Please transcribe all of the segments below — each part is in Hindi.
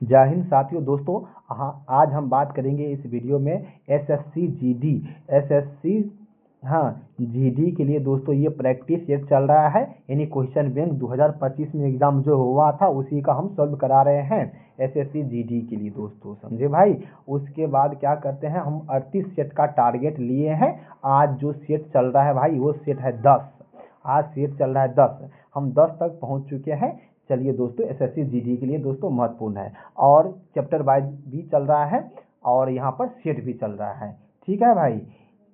जय हिंद साथियों दोस्तों। हाँ, आज हम बात करेंगे इस वीडियो में एसएससी जीडी। एसएससी हाँ जीडी के लिए दोस्तों ये प्रैक्टिस सेट चल रहा है, यानी क्वेश्चन बैंक 2025 में एग्जाम जो हुआ था उसी का हम सॉल्व करा रहे हैं एसएससी जीडी के लिए दोस्तों, समझे भाई। उसके बाद क्या करते हैं, हम 38 सेट का टारगेट लिए हैं। आज जो सेट चल रहा है भाई वो सेट है 10। आज सेट चल रहा है 10, हम 10 तक पहुंच चुके हैं। चलिए दोस्तों, एसएससी जीडी के लिए दोस्तों महत्वपूर्ण है और चैप्टर वाइज भी चल रहा है और यहाँ पर सेट भी चल रहा है। ठीक है भाई,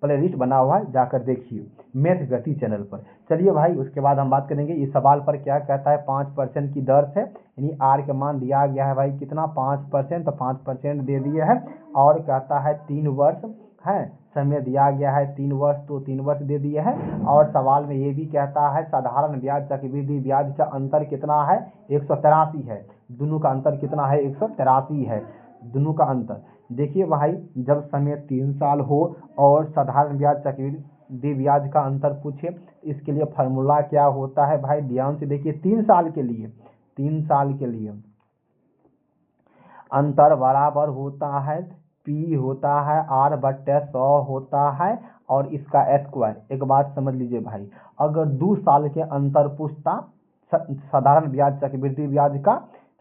प्ले लिस्ट बना हुआ है, जाकर देखिए मैथ गति चैनल पर। चलिए भाई, उसके बाद हम बात करेंगे इस सवाल पर क्या कहता है। 5% की दर से, यानी आर का मान दिया गया है भाई कितना 5%, तो 5% दे दिए है। और कहता है 3 वर्ष है, समय दिया गया है 3 वर्ष, तो 3 वर्ष दे दिए है। और सवाल में ये भी कहता है साधारण ब्याज चक्रवृद्धि ब्याज का अंतर कितना है, 183 है। दोनों का अंतर कितना है, 183 है दोनों का अंतर। देखिए भाई, जब समय 3 साल हो और साधारण ब्याज चक्रवृद्धि ब्याज का अंतर पूछे, इसके लिए फार्मूला क्या होता है भाई, ध्यान से देखिए। 3 साल के लिए, 3 साल के लिए अंतर बराबर होता है पी होता है R/100 होता है और इसका स्क्वायर। एक बात समझ लीजिए भाई, अगर 2 साल के अंतर पूछता साधारण ब्याज चक्रवृद्धि ब्याज का,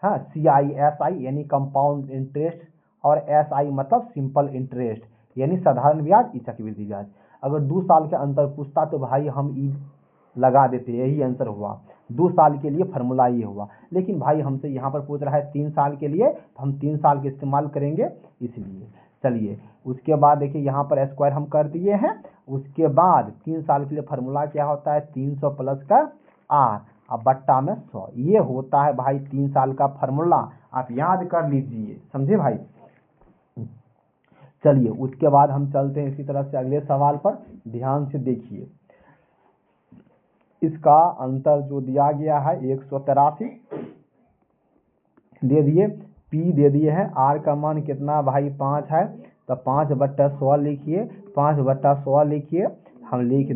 हाँ CISI यानी कंपाउंड इंटरेस्ट, और SI मतलब सिंपल इंटरेस्ट यानी साधारण ब्याज चक्रवृद्धि ब्याज, अगर 2 साल के अंतर पूछता तो भाई हम ई लगा देते, यही आंसर हुआ। 2 साल के लिए फार्मूला ये हुआ, लेकिन भाई हमसे यहाँ पर पूछ रहा है 3 साल के लिए, तो हम 3 साल के इस्तेमाल करेंगे इसलिए। चलिए उसके बाद देखिए यहाँ पर स्क्वायर हम कर दिए हैं। उसके बाद 3 साल के लिए फार्मूला क्या होता है, 300 प्लस का R अब बट्टा में 100, ये होता है भाई 3 साल का फार्मूला। आप याद कर लीजिए, समझे भाई। चलिए उसके बाद हम चलते हैं इसी तरह से अगले सवाल पर, ध्यान से देखिए। इसका अंतर जो दिया गया है 183 दे दिए, P दे दिए हैं, R का मान कितना भाई 5 है, तो 5/100 लिखिए, 5/100 लिखिए, हम लिख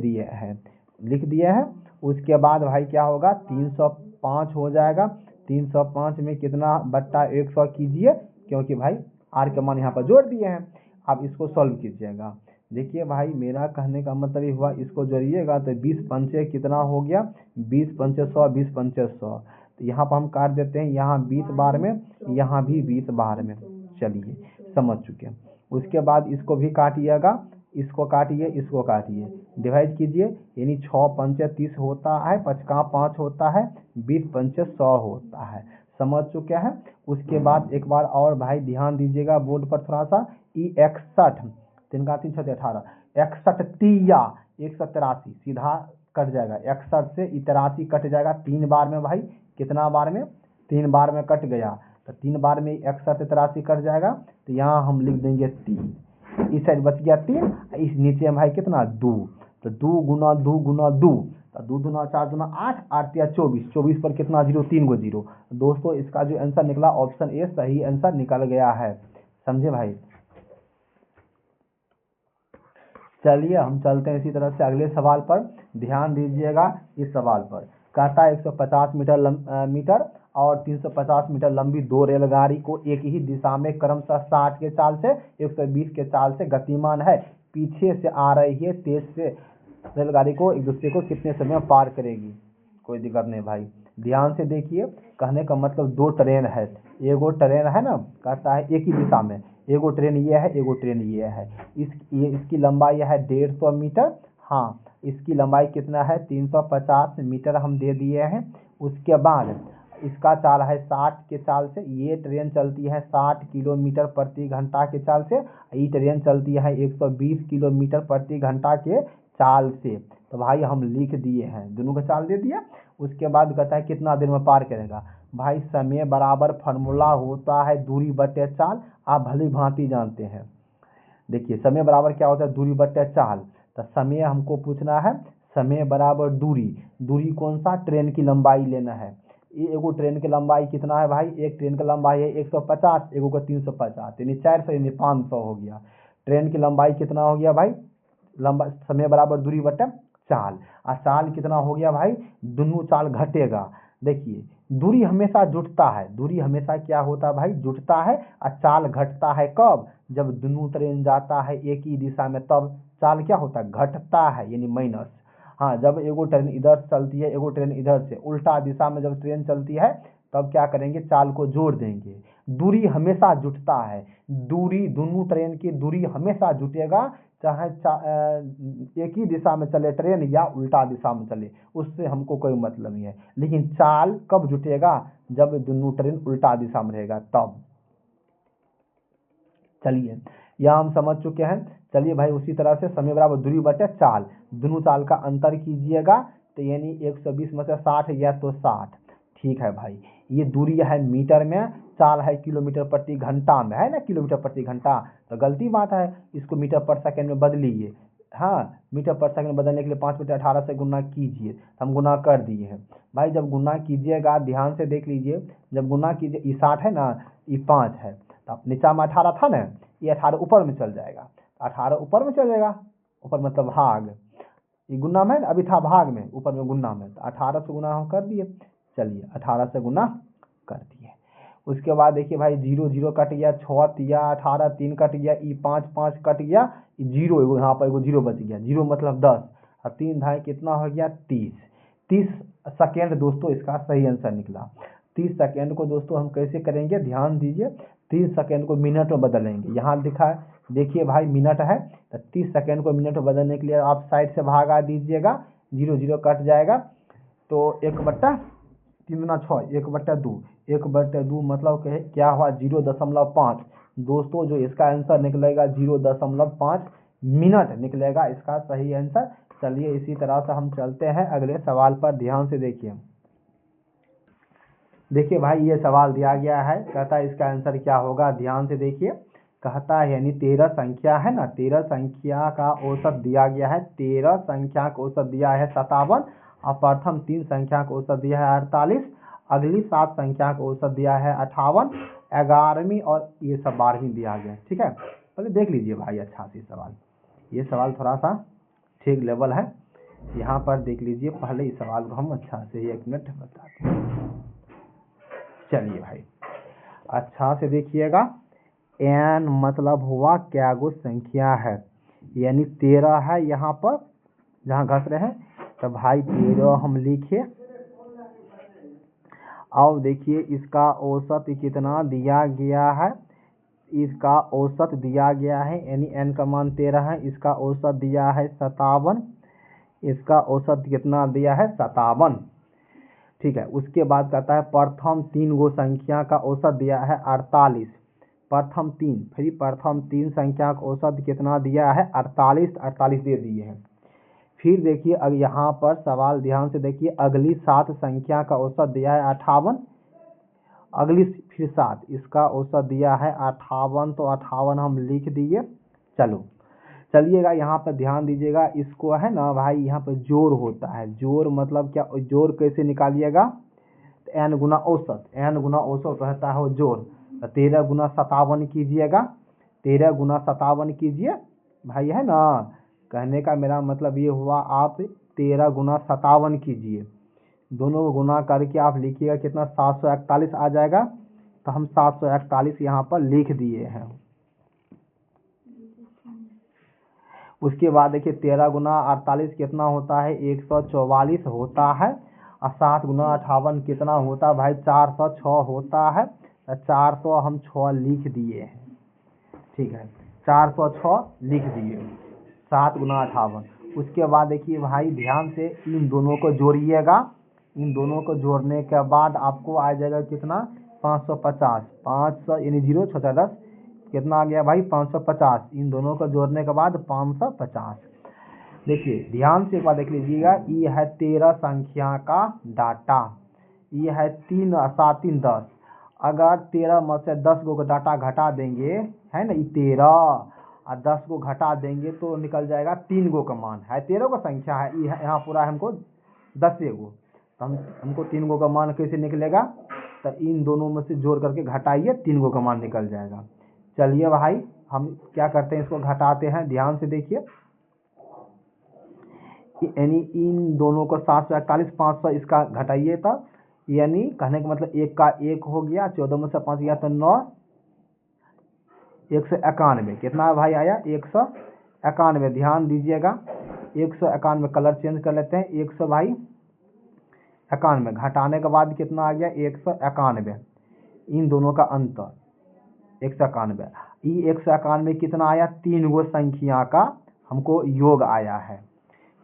दिए हैं। उसके बाद भाई क्या होगा, 305 हो जाएगा। 305 में कितना बट्टा 100 कीजिए, क्योंकि भाई R का मान यहाँ पर जोड़ दिए हैं। अब इसको सॉल्व कीजिएगा। देखिए भाई, मेरा कहने का मतलब ये हुआ, इसको जोड़िएगा तो 20 पंचे कितना हो गया, 20 पंचे 100, 20 पंचे 100, तो यहाँ पर हम काट देते हैं, यहाँ 20 बार में, यहाँ भी 20 बार में। चलिए समझ चुके हैं। उसके बाद इसको भी काटिएगा, इसको काटिए, इसको काटिए, डिवाइड कीजिए, यानी 6 पंचे 30 होता है, 5 का 5 होता है, 20 पंचे 100 होता है। समझ चुके हैं। उसके बाद एक बार और भाई ध्यान दीजिएगा बोर्ड पर थोड़ा सा, 61 3 का 3 6 18, 61 तिया 183 सीधा कट जाएगा, 61 से 83 कट जाएगा 3 बार में भाई। कितना बार में, 3 बार में कट गया, तो 3 बार में 61 83 कट जाएगा, तो यहाँ हम लिख देंगे 3, इस साइड बच गया 3, इस नीचे में भाई कितना 2, तो 2 गुना 2 गुना 2, तो 2 दूना 4 दूना 8, 8 या 24, 24 पर कितना 0, 3 गो 0। दोस्तों इसका जो आंसर निकला ऑप्शन ए सही आंसर निकल गया है, समझे भाई। चलिए हम चलते हैं इसी तरह से अगले सवाल पर, ध्यान दीजिएगा। इस सवाल पर कहता है 150 मीटर और 350 मीटर लंबी 2 रेलगाड़ी को एक ही दिशा में क्रमशः 60 के चाल से 120 के चाल से गतिमान है, पीछे से आ रही है तेज से रेलगाड़ी को एक दूसरे को कितने समय में पार करेगी। कोई दिक्कत नहीं भाई, ध्यान से देखिए। कहने का मतलब 2 ट्रेन है, एगो ट्रेन है ना, कहता है एक ही दिशा में, एगो ट्रेन ये है, एगो ट्रेन ये है। इसकी लंबाई है 150 मीटर, हाँ इसकी लंबाई कितना है 350 मीटर हम दे दिए हैं। उसके बाद इसका चाल है 60 के चाल से, ये ट्रेन चलती है 60 किलोमीटर प्रति घंटा के चाल से, ये ट्रेन चलती है 120 किलोमीटर प्रति घंटा के चाल से। तो भाई हम लिख दिए हैं, दोनों का चाल दे दिया। उसके बाद कहता है कितना देर में पार करेगा। भाई समय बराबर फार्मूला होता है दूरी बटे चाल, आप भली भांति जानते हैं। देखिए समय बराबर क्या होता है, दूरी बटे चाल, तो समय हमको पूछना है समय बराबर दूरी, दूरी कौन सा, ट्रेन की लंबाई लेना है। ये एगो ट्रेन की लंबाई कितना है भाई, एक ट्रेन की लंबाई है 150, एगो का 350, यानी 400 यानी 500 हो गया। ट्रेन की लंबाई कितना हो गया भाई, लंबा समय बराबर दूरी बटे चाल, और चाल कितना हो गया भाई, दोनों चाल घटेगा। देखिए दूरी हमेशा जुटता है, दूरी हमेशा क्या होता है भाई, जुटता है। और चाल घटता है कब, जब दोनों ट्रेन जाता है एक ही दिशा में, तब चाल क्या होता है, घटता है, यानी माइनस। हाँ, जब एगो ट्रेन इधर से चलती है, एगो ट्रेन इधर से, उल्टा दिशा में जब ट्रेन चलती है, तब क्या करेंगे, चाल को जोड़ देंगे। दूरी हमेशा जुटता है, दूरी, दोनों ट्रेन की दूरी हमेशा जुटेगा, चाहे एक ही दिशा में चले ट्रेन या उल्टा दिशा में चले, उससे हमको कोई मतलब नहीं है। लेकिन चाल कब जुटेगा, जब दोनों ट्रेन उल्टा दिशा में रहेगा तब। चलिए, यह हम समझ चुके हैं। चलिए भाई, उसी तरह से समय बराबर दूरी बटे चाल, दोनों चाल का अंतर कीजिएगा, तो यानी 120 में से 60 गया तो 60। ठीक है भाई, ये दूरी है मीटर में, चाल है किलोमीटर प्रति घंटा में, है ना, किलोमीटर प्रति घंटा, तो गलती बात है, इसको मीटर पर सेकंड में बदलिए। हाँ, मीटर पर सेकंड बदलने के लिए 5 बटे 18 से गुना कीजिए, हम गुना कर दिए हैं भाई। जब गुना कीजिएगा ध्यान से देख लीजिए, जब गुना कीजिए, ये 60 है ना, ये 5 है, तो नीचा में 18 था ना, ये 18 ऊपर में चल जाएगा, 18 ऊपर में चल जाएगा, ऊपर मतलब भाग, ये गुना में अभी था भाग में, ऊपर में गुना में, तो 18 से गुना हम कर दिए। चलिए 18 से गुना कर दिए। उसके बाद देखिए भाई, 0 0 कट गया, 6 दिया, 18 3 कट गया, ई 5 5 कट गया, 0 एगो यहाँ पर एगो 0 बच गया, 0 मतलब 10, और 3 धाई कितना हो गया, 30। 30 सेकेंड दोस्तों इसका सही आंसर निकला। 30 सेकेंड को दोस्तों हम कैसे करेंगे, ध्यान दीजिए, 30 सेकेंड को मिनट में बदलेंगे। यहाँ लिखा है, देखिए भाई मिनट है, तो 30 सेकेंड को मिनट में बदलने के लिए आप साइड से भागा दीजिएगा, 0 0 कट जाएगा, तो 1/3 6, 1/2, 1/2 मतलब क्या हुआ, 0.5। दोस्तों जो इसका आंसर निकलेगा 0.5 मिनट निकलेगा इसका सही आंसर। चलिए इसी तरह से हम चलते हैं अगले सवाल पर, ध्यान से देखिए। देखिए भाई, ये सवाल दिया गया है, कहता है इसका आंसर क्या होगा, ध्यान से देखिए। कहता है यानी 13 संख्या है ना, 13 संख्या का औसत दिया गया है, 13 संख्या का औसत दिया है 57, और प्रथम 3 संख्या का औसत दिया है 48, अगली 7 संख्या का औसत दिया है 58, 11वीं और ये सब 12वीं दिया गया। ठीक है, पहले देख लीजिए भाई अच्छा से सवाल, ये सवाल थोड़ा सा ठीक लेवल है, यहाँ पर देख लीजिए पहले इस सवाल को हम अच्छा से, 1 मिनट बताते हैं। चलिए भाई अच्छा से देखिएगा, n मतलब हुआ क्या गो संख्या है, यानी 13 है यहाँ पर जहाँ घस रहे हैं, तो भाई 13 हम लिखे, और देखिए इसका औसत कितना दिया गया है, इसका औसत दिया गया है, यानी n का मान 13 है, इसका औसत दिया है 57, इसका औसत कितना दिया है 57। ठीक है, उसके बाद कहता है प्रथम 3 गो संख्या का औसत दिया है 48, प्रथम 3, फिर प्रथम 3 संख्या का औसत कितना दिया है 48, 48 दे दिए हैं। फिर देखिए अब यहाँ पर सवाल ध्यान से देखिए, अगली 7 संख्या का औसत दिया है 58, अगली फिर 7, इसका औसत दिया है 58, तो 58 हम लिख दिए। चलो चलिएगा यहाँ पर ध्यान दीजिएगा, इसको है ना भाई, यहाँ पर जोड़ होता है, जोड़ मतलब क्या, जोड़ कैसे निकालिएगा, तो n गुना औसत, n गुना औसत रहता है जोड़, तो 13 गुना 57 कीजिएगा, 13 गुना 57 कीजिए भाई, है ना, कहने का मेरा मतलब ये हुआ, आप 13 गुना 57 कीजिए, दोनों को गुना करके आप लिखिएगा कितना, 741 आ जाएगा, तो हम 741 यहाँ पर लिख दिए हैं। उसके बाद देखिए 13 गुना 48 कितना होता है, 144 होता है, और 7 गुना 58 कितना होता है भाई, 406 होता है, 400 हम 6 लिख दिए हैं। ठीक है, 406 लिख दिए, 7 गुना 58। उसके बाद देखिए भाई ध्यान से इन दोनों को जोड़िएगा, इन दोनों को जोड़ने के बाद आपको आ जाएगा कितना, 550, 500 यानी 0 छोटा 10 कितना आ गया भाई, 550, इन दोनों को जोड़ने के बाद 550। देखिए ध्यान से एक बार देख लीजिएगा, ये है 13 संख्या का डाटा, ये है 3 7 3 10, अगर 13 में से 10 को डाटा घटा देंगे, है ना, ये 13 और 10 को घटा देंगे तो निकल जाएगा 3 गो का मान है, 13 का संख्या है, ये यहाँ पूरा हमको 10 गो, तो हमको 3 गो का मान कैसे निकलेगा, तो इन दोनों में से जोड़ करके घटाइए, 3 गो का मान निकल जाएगा। चलिए भाई हम क्या करते हैं, इसको घटाते हैं, ध्यान से देखिए, यानी इन दोनों को 741 500 इसका घटाइए, तब यानी कहने का मतलब 1 का 1 हो गया, 14 में से 5 गया तो 9, 191 कितना है भाई आया 191। ध्यान दीजिएगा 191, कलर चेंज कर लेते हैं, 100 भाई 91 घटाने के बाद कितना आ गया 191, इन दोनों का अंतर 191। ये 191 कितना आया, 3 गो संख्या का हमको योग आया है।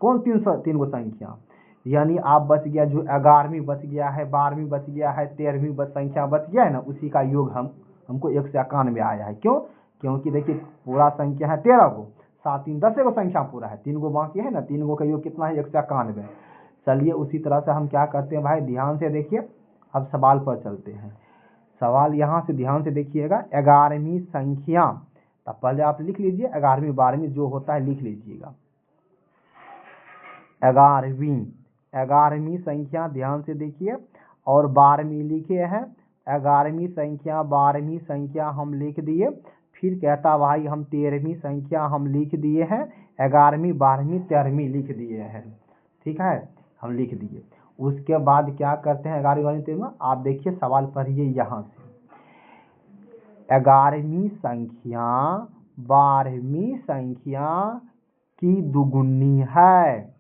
कौन 3 गो संख्या, यानी आप बच गया जो 11वीं बच गया है, 12वीं बच गया है, 13वीं संख्या बच गया है ना, उसी का योग हमको 191 आया है। क्यों, क्योंकि देखिए पूरा संख्या है 13 गो, 7 3 10 गो संख्या पूरा है, 3 गो बाकी है ना, 3 गो का योग कितना है 191। चलिए उसी तरह से हम क्या करते हैं भाई, ध्यान से देखिए, अब सवाल पर चलते हैं। सवाल यहाँ से ध्यान से देखिएगा, 11वीं संख्या, तब पहले आप लिख लीजिए 11वीं 12वीं जो होता है लिख लीजिएगा। 11वीं संख्या ध्यान से देखिए, और 12वीं लिखे हैं। 11वीं संख्या 12वीं संख्या हम लिख दिए, फिर कहता भाई हम 13वीं संख्या हम लिख दिए हैं, 11वीं 12वीं 13वीं लिख दिए हैं, ठीक है, हम लिख दिए। उसके बाद क्या करते हैं 11वीं 12वीं 13वीं, आप देखिए सवाल पढ़िए यहाँ से, 11वीं संख्या 12वीं संख्या की दुगुनी है,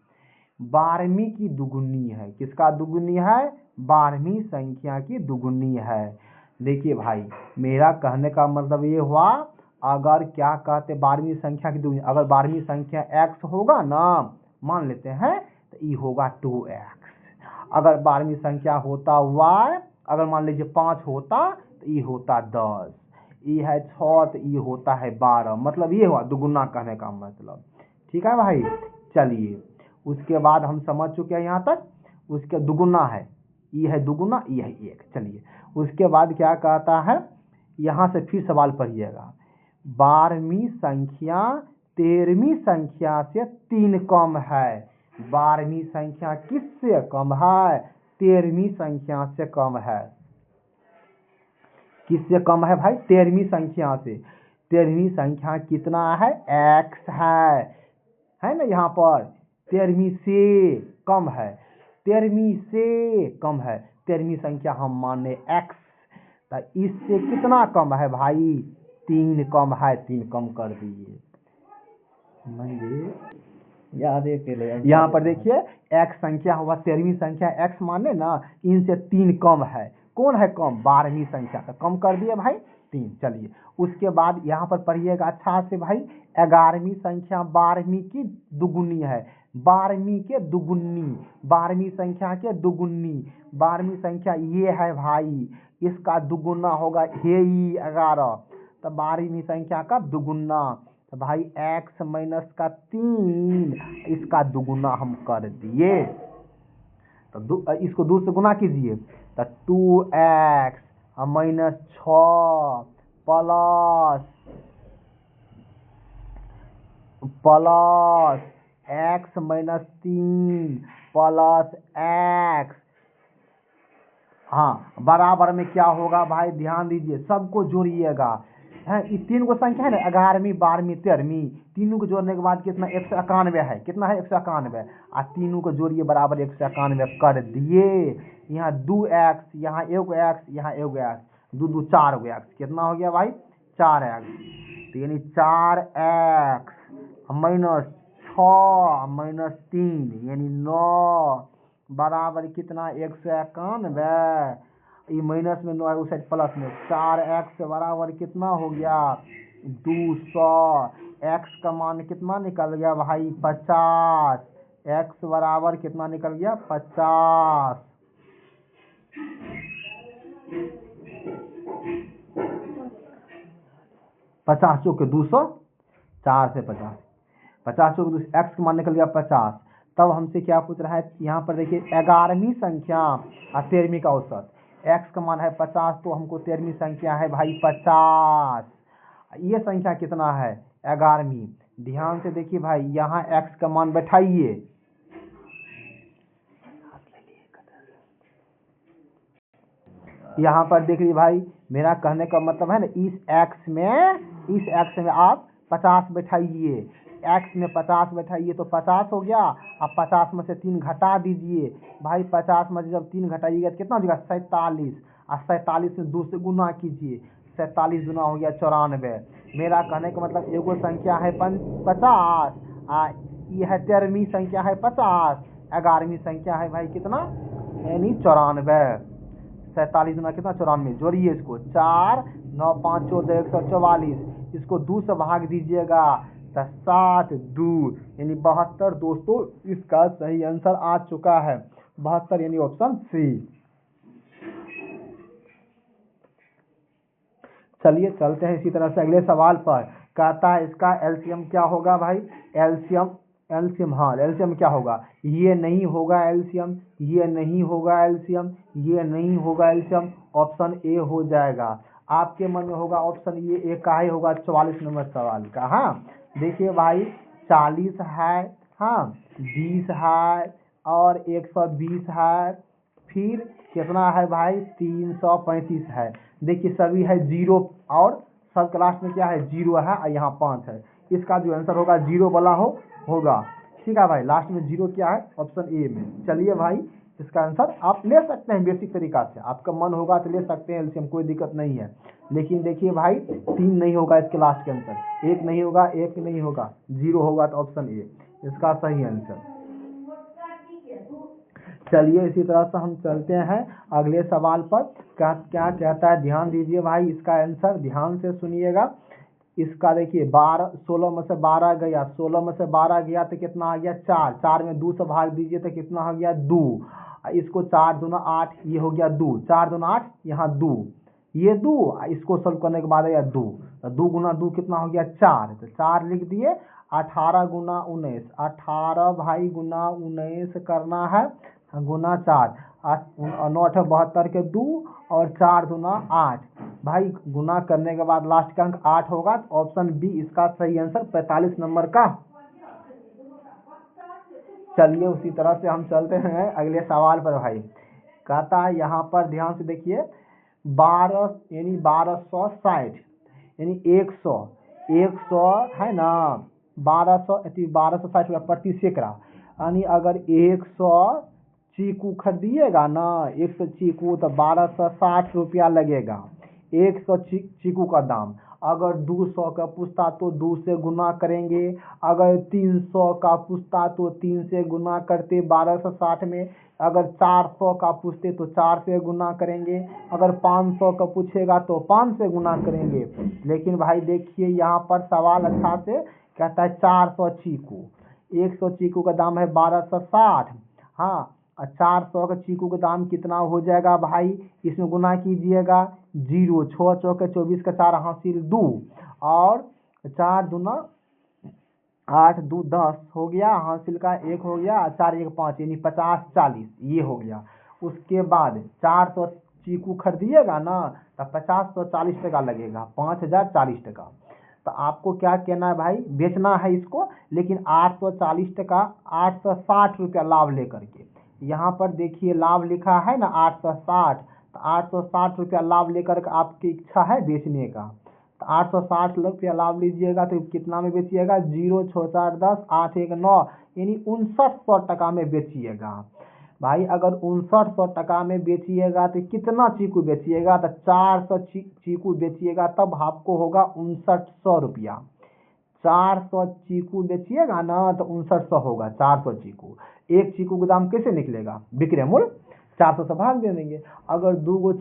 12वीं की दुगुनी है। किसका दुगुनी है, 12वीं संख्या की दुगुनी है। देखिए भाई मेरा कहने का मतलब ये हुआ, अगर क्या कहते 12वीं संख्या की दुगुनी, अगर 12वीं संख्या x होगा ना, मान लेते हैं, तो ये होगा 2x। अगर 12वीं संख्या होता y, अगर मान लीजिए 5 होता तो ये होता 10, ये है 6 तो ये होता है 12, मतलब ये हुआ दुगुना कहने का मतलब, ठीक है भाई। चलिए उसके बाद हम समझ चुके हैं यहाँ तक, उसके दुगुना है, ये है दुगुना, ये है 1। चलिए उसके बाद क्या कहता है, यहाँ से फिर सवाल पढ़िएगा, 12वीं संख्या 13वीं संख्या से 3 कम है। 12वीं संख्या किससे कम है, 13वीं संख्या से कम है। किससे कम है भाई, 13वीं संख्या से। 13वीं संख्या कितना है, x है ना, यहाँ पर 13वीं से कम है, 13वीं से कम है, 13वीं संख्या हम माने x, तो इससे कितना कम है भाई, 3 कम है, 3 कम कर दिए। यहाँ पर देखिए x संख्या हुआ 13वीं संख्या x माने ना, इनसे 3 कम है। कौन है कम, 12वीं संख्या, तो कम कर दिए भाई 3। चलिए उसके बाद यहाँ पर पढ़िएगा अच्छा से भाई, 11वीं संख्या 12वीं की दुगुनी है, 12वीं के दुगुनी, 12वीं संख्या के दुगुनी, 12वीं संख्या ये है भाई, इसका दुगुना होगा हे 11, तो 12वीं संख्या का दुगुना, तो भाई x माइनस का 3, इसका दुगुना हम कर दिए, तो इसको 2 से गुना कीजिए, तो 2x minus 6 plus x minus 3 plus x, हाँ बराबर में क्या होगा भाई, ध्यान दीजिए सबको जोड़िएगा, है ये 3 गो संख्या है ना, 11वीं 12वीं 13वीं, तीनों को जोड़ने के बाद कितना 191 है, कितना है 191, और तीनों को जोड़िए बराबर 191 कर दिए। यहाँ 2x, यहाँ 1x, यहाँ 1x, 2 2 4 x, कितना हो गया भाई 4x, तो यानी 4x माइनस 6 माइनस 3 यानी 9 बराबर कितना 191, ये माइनस में 9 है उस साइड प्लस में, 4x बराबर कितना हो गया 200, x का मान कितना निकल गया भाई 50, x बराबर कितना निकल गया 50। पचास चौके 200, 4 से 50, 50 चौके 200, x का मान निकल गया 50। तब हमसे क्या पूछ रहा है, यहाँ पर देखिए 11वीं संख्या और 13वीं का औसत, x का मान है 50, तो हमको 13वीं संख्या है भाई 50, ये संख्या कितना है 11वीं। ध्यान से देखिए भाई, यहाँ x का मान बैठाइए, यहाँ पर देखिए भाई, मेरा कहने का मतलब है ना, इस x में आप 50 बैठाइए, एक्स में 50 बैठाइए तो 50 हो गया। अब 50 में से 3 घटा दीजिए भाई, 50 में जब 3 घटाइएगा तो कितना हो जाएगा 47। और 47 में 2 से गुना कीजिए, 47 गुना हो गया 94। मेरा कहने का मतलब एगो संख्या है 50, यह 13वीं संख्या है 50, 11वीं संख्या है भाई कितना यानी 94। 47 गुना कितना 94, जोड़िए इसको 4 9 5 14 144, इसको 2 से भाग दीजिएगा तो 7 2 यानी 72। दोस्तों इसका सही आंसर आ चुका है 72 यानी ऑप्शन सी। चलिए चलते हैं इसी तरह से अगले सवाल पर। कहता है इसका एलसीएम क्या होगा भाई, एलसीएम हाँ एलसीएम क्या होगा, ये नहीं होगा एलसीएम, ये नहीं होगा एलसीएम, ये नहीं होगा एलसीएम, ऑप्शन ए हो जाएगा। आपके मन में होगा ऑप्शन ये ए का ही होगा 44 नंबर सवाल का। हाँ देखिए भाई 40 है, हाँ 20 है और 120 है, फिर कितना है भाई 335 है। देखिए सभी है जीरो और सब क्लास में क्या है जीरो है और यहाँ 5 है। इसका जो आंसर होगा जीरो वाला होगा। ठीक है भाई, लास्ट में जीरो क्या है ऑप्शन ए में। चलिए भाई इसका आंसर आप ले सकते हैं बेसिक तरीका से, आपका मन होगा तो ले सकते हैं एलसीएम, कोई दिक्कत नहीं है। लेकिन देखिए भाई 3 नहीं होगा इसके लास्ट के आंसर, 1 नहीं होगा, 1 नहीं होगा, जीरो होगा तो ऑप्शन ए इसका सही आंसर। चलिए इसी तरह से हम चलते हैं अगले सवाल पर। क्या क्या कहता है ध्यान दीजिए भाई, इसका आंसर ध्यान से सुनिएगा। इसका देखिए 16 में से 12 गया, 16 में से 12 गया तो कितना आ गया 4, 4 में 2 से भाग दीजिए तो कितना हो गया 2, इसको 4 दूना 8, ये हो गया 2, 4 दूना 8, यहाँ 2, ये 2, इसको सॉल्व करने के बाद आया 2, 2 गुना 2 कितना हो गया 4, तो 4 लिख दिए। 18 गुना 19, 18 भाई गुना 19 करना है गुना 4, 9 72 के 2 और 4 दूना 8 भाई, गुना करने के बाद लास्ट का अंक 8 होगा तो ऑप्शन बी इसका सही आंसर 45 नंबर का। चलिए उसी तरह से हम चलते हैं अगले सवाल पर भाई। कहता है यहाँ पर ध्यान से देखिए 12 यानी 1260 यानी 100 है ना, 1260 रुपया प्रति सैकड़ा, यानी अगर 100 चीकू खरीदिएगा ना, 100 चीकू तो 1260 रुपया लगेगा 100 चीकू का दाम। अगर 200 का पूछता तो 2 से गुना करेंगे, अगर 300 का पूछता तो 3 से गुना करते 1260 में, अगर 400 का पूछते तो 4 से गुना करेंगे, अगर 500 का पूछेगा तो 5 से गुना करेंगे। लेकिन भाई देखिए यहाँ पर सवाल अच्छा से कहता है 400 चीकू, 100 चीकू का दाम है 1260, हाँ 400 का चीकू का दाम कितना हो जाएगा भाई, इसमें गुना कीजिएगा 0, 6 चौके 24 का 4 हासिल 2 और 4 दूना 8 2 10 हो गया, हासिल का 1 हो गया, 4 1 5 यानी 50 40 ये हो गया। उसके बाद 400 चीकू खरीदिएगा ना तो 50 तो 40 टका लगेगा, 5040 टका। तो आपको क्या कहना है भाई, बेचना है इसको लेकिन 840 टका 860 रुपया लाभ लेकर के। यहाँ पर देखिए लाभ लिखा है ना 860, तो 860 रुपया लाभ लेकर के आपकी इच्छा है बेचने का, तो 860 रुपया लाभ लीजिएगा तो कितना में बेचिएगा 0 6 4 10 8 1 9 यानी 5900 टका में बेचिएगा। भाई अगर 5900 टका में बेचिएगा तो कितना चीकू बेचिएगा, तो 400 चीकू बेचिएगा तब आपको होगा 5900 रुपया। 400 चीकू बेचिएगा ना तो 5900 होगा 400 चीकू। एक चीकू का दाम कैसे निकलेगा, विक्रय मूल्य 400 से भाग दे देंगे। अगर 2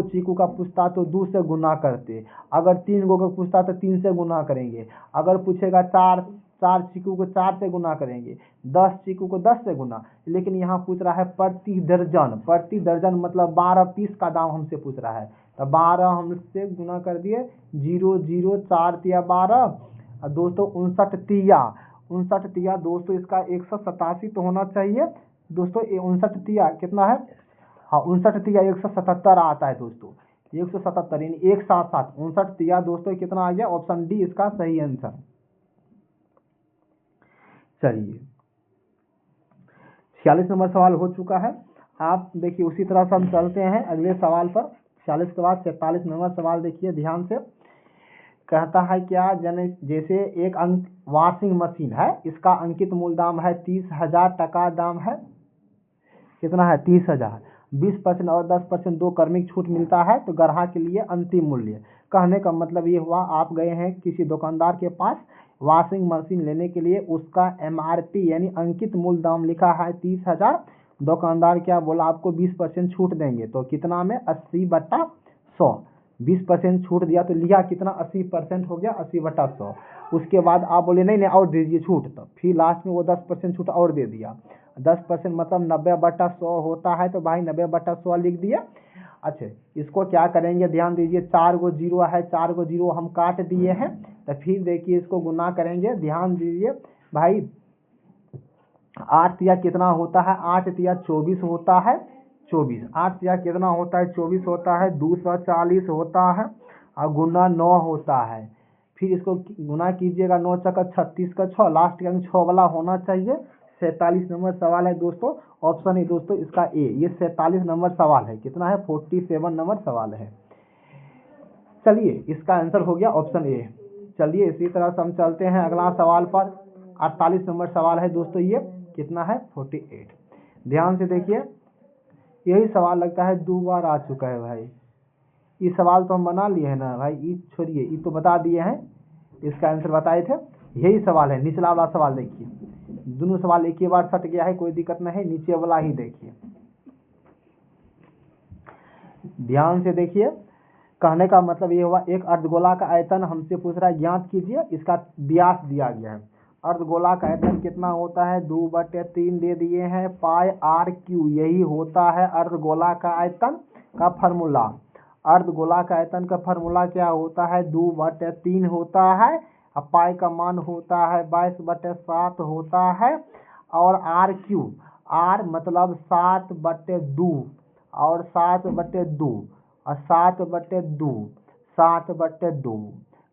चीकू का पूछता तो 2 से गुना करते, अगर 3 गो का पूछता तो 3 से गुना करेंगे, अगर पूछेगा 4 चीकू को 4 से गुना करेंगे, 10 चीकू को 10 से गुना। लेकिन यहाँ पूछ रहा है प्रति दर्जन मतलब 12 पीस का दाम हमसे पूछ रहा है, तो 12 हमसे गुना कर दिए 0 0 4 तिया 12 दोस्तों 59 तिया दोस्तों इसका 187 तो होना चाहिए दोस्तों। 59 तिया कितना है, हाँ 59 तिया 177 आता है दोस्तों, 177 यानी 177 59 तिया दोस्तों कितना आ गया, ऑप्शन डी इसका सही आंसर। चलिए 46 नंबर सवाल हो चुका है। आप देखिए उसी तरह से हम चलते हैं अगले सवाल पर। 46 के बाद 47 नंबर सवाल देखिए ध्यान से। कहता है क्या, जैसे एक अंक वॉशिंग मशीन है, इसका अंकित मूल दाम है 30,000 टका दाम है, कितना है 30,000। 20% और 10% दो क्रमिक छूट मिलता है तो ग्राहक के लिए अंतिम मूल्य। कहने का मतलब ये हुआ, आप गए हैं किसी दुकानदार के पास वॉशिंग मशीन लेने के लिए, उसका MRP यानी अंकित मूल दाम लिखा है 30,000। दुकानदार क्या बोला, आपको 20% छूट देंगे, तो कितना में 80/100। 20% छूट दिया तो लिया कितना, 80% हो गया, 80/100। उसके बाद आप बोले नहीं नहीं और दीजिए छूट, तो फिर लास्ट में वो 10% छूट और दे दिया। 10% मतलब 90/100 होता है, तो भाई 90/100 लिख दिए। अच्छा, इसको क्या करेंगे, ध्यान दीजिए, 4 गो जीरो है, 4 गो जीरो हम काट दिए हैं। तो फिर देखिए इसको गुना करेंगे, ध्यान दीजिए भाई, 8 तिया कितना होता है, 8 तिया 24 होता है, 24 8 तिया कितना होता है, 24 होता है, 240 होता है और गुना 9 होता है। फिर इसको गुना कीजिएगा, 9 चक्का 36 का 6, लास्ट का 6 वाला होना चाहिए। 47 नंबर सवाल है दोस्तों, ऑप्शन है दोस्तों इसका ए। ये 47 नंबर सवाल है, कितना है 47 नंबर सवाल है। चलिए इसका आंसर हो गया ऑप्शन ए। चलिए इसी तरह से हम चलते हैं अगला सवाल पर। 48 नंबर सवाल है दोस्तों, ये कितना है 48। ध्यान से देखिए, यही सवाल लगता है 2 बार आ चुका है भाई। ये सवाल तो हम बना लिए हैं ना भाई, ये छोड़िए, ये तो बता दिए हैं, इसका आंसर बताए थे। यही सवाल है, निचला वाला सवाल देखिए, दोनों सवाल एक ही बार सट गया है, कोई दिक्कत नहीं, नीचे वाला ही देखिए, ध्यान से देखिए। कहने का मतलब ये हुआ, एक अर्धगोला का आयतन हमसे पूछ रहा है, ज्ञात कीजिए, इसका व्यास दिया गया है। अर्धगोला का आयतन कितना होता है, 2/3 दे दिए हैं, पाई RQ, यही होता है अर्धगोला का आयतन का फार्मूला। अर्धगोला का आयतन का फार्मूला क्या होता है, 2/3 होता है, और पाई का मान होता है 22/7 होता है, और RQ, R मतलब 7/2, और 7/2 और 7/2, 7/2,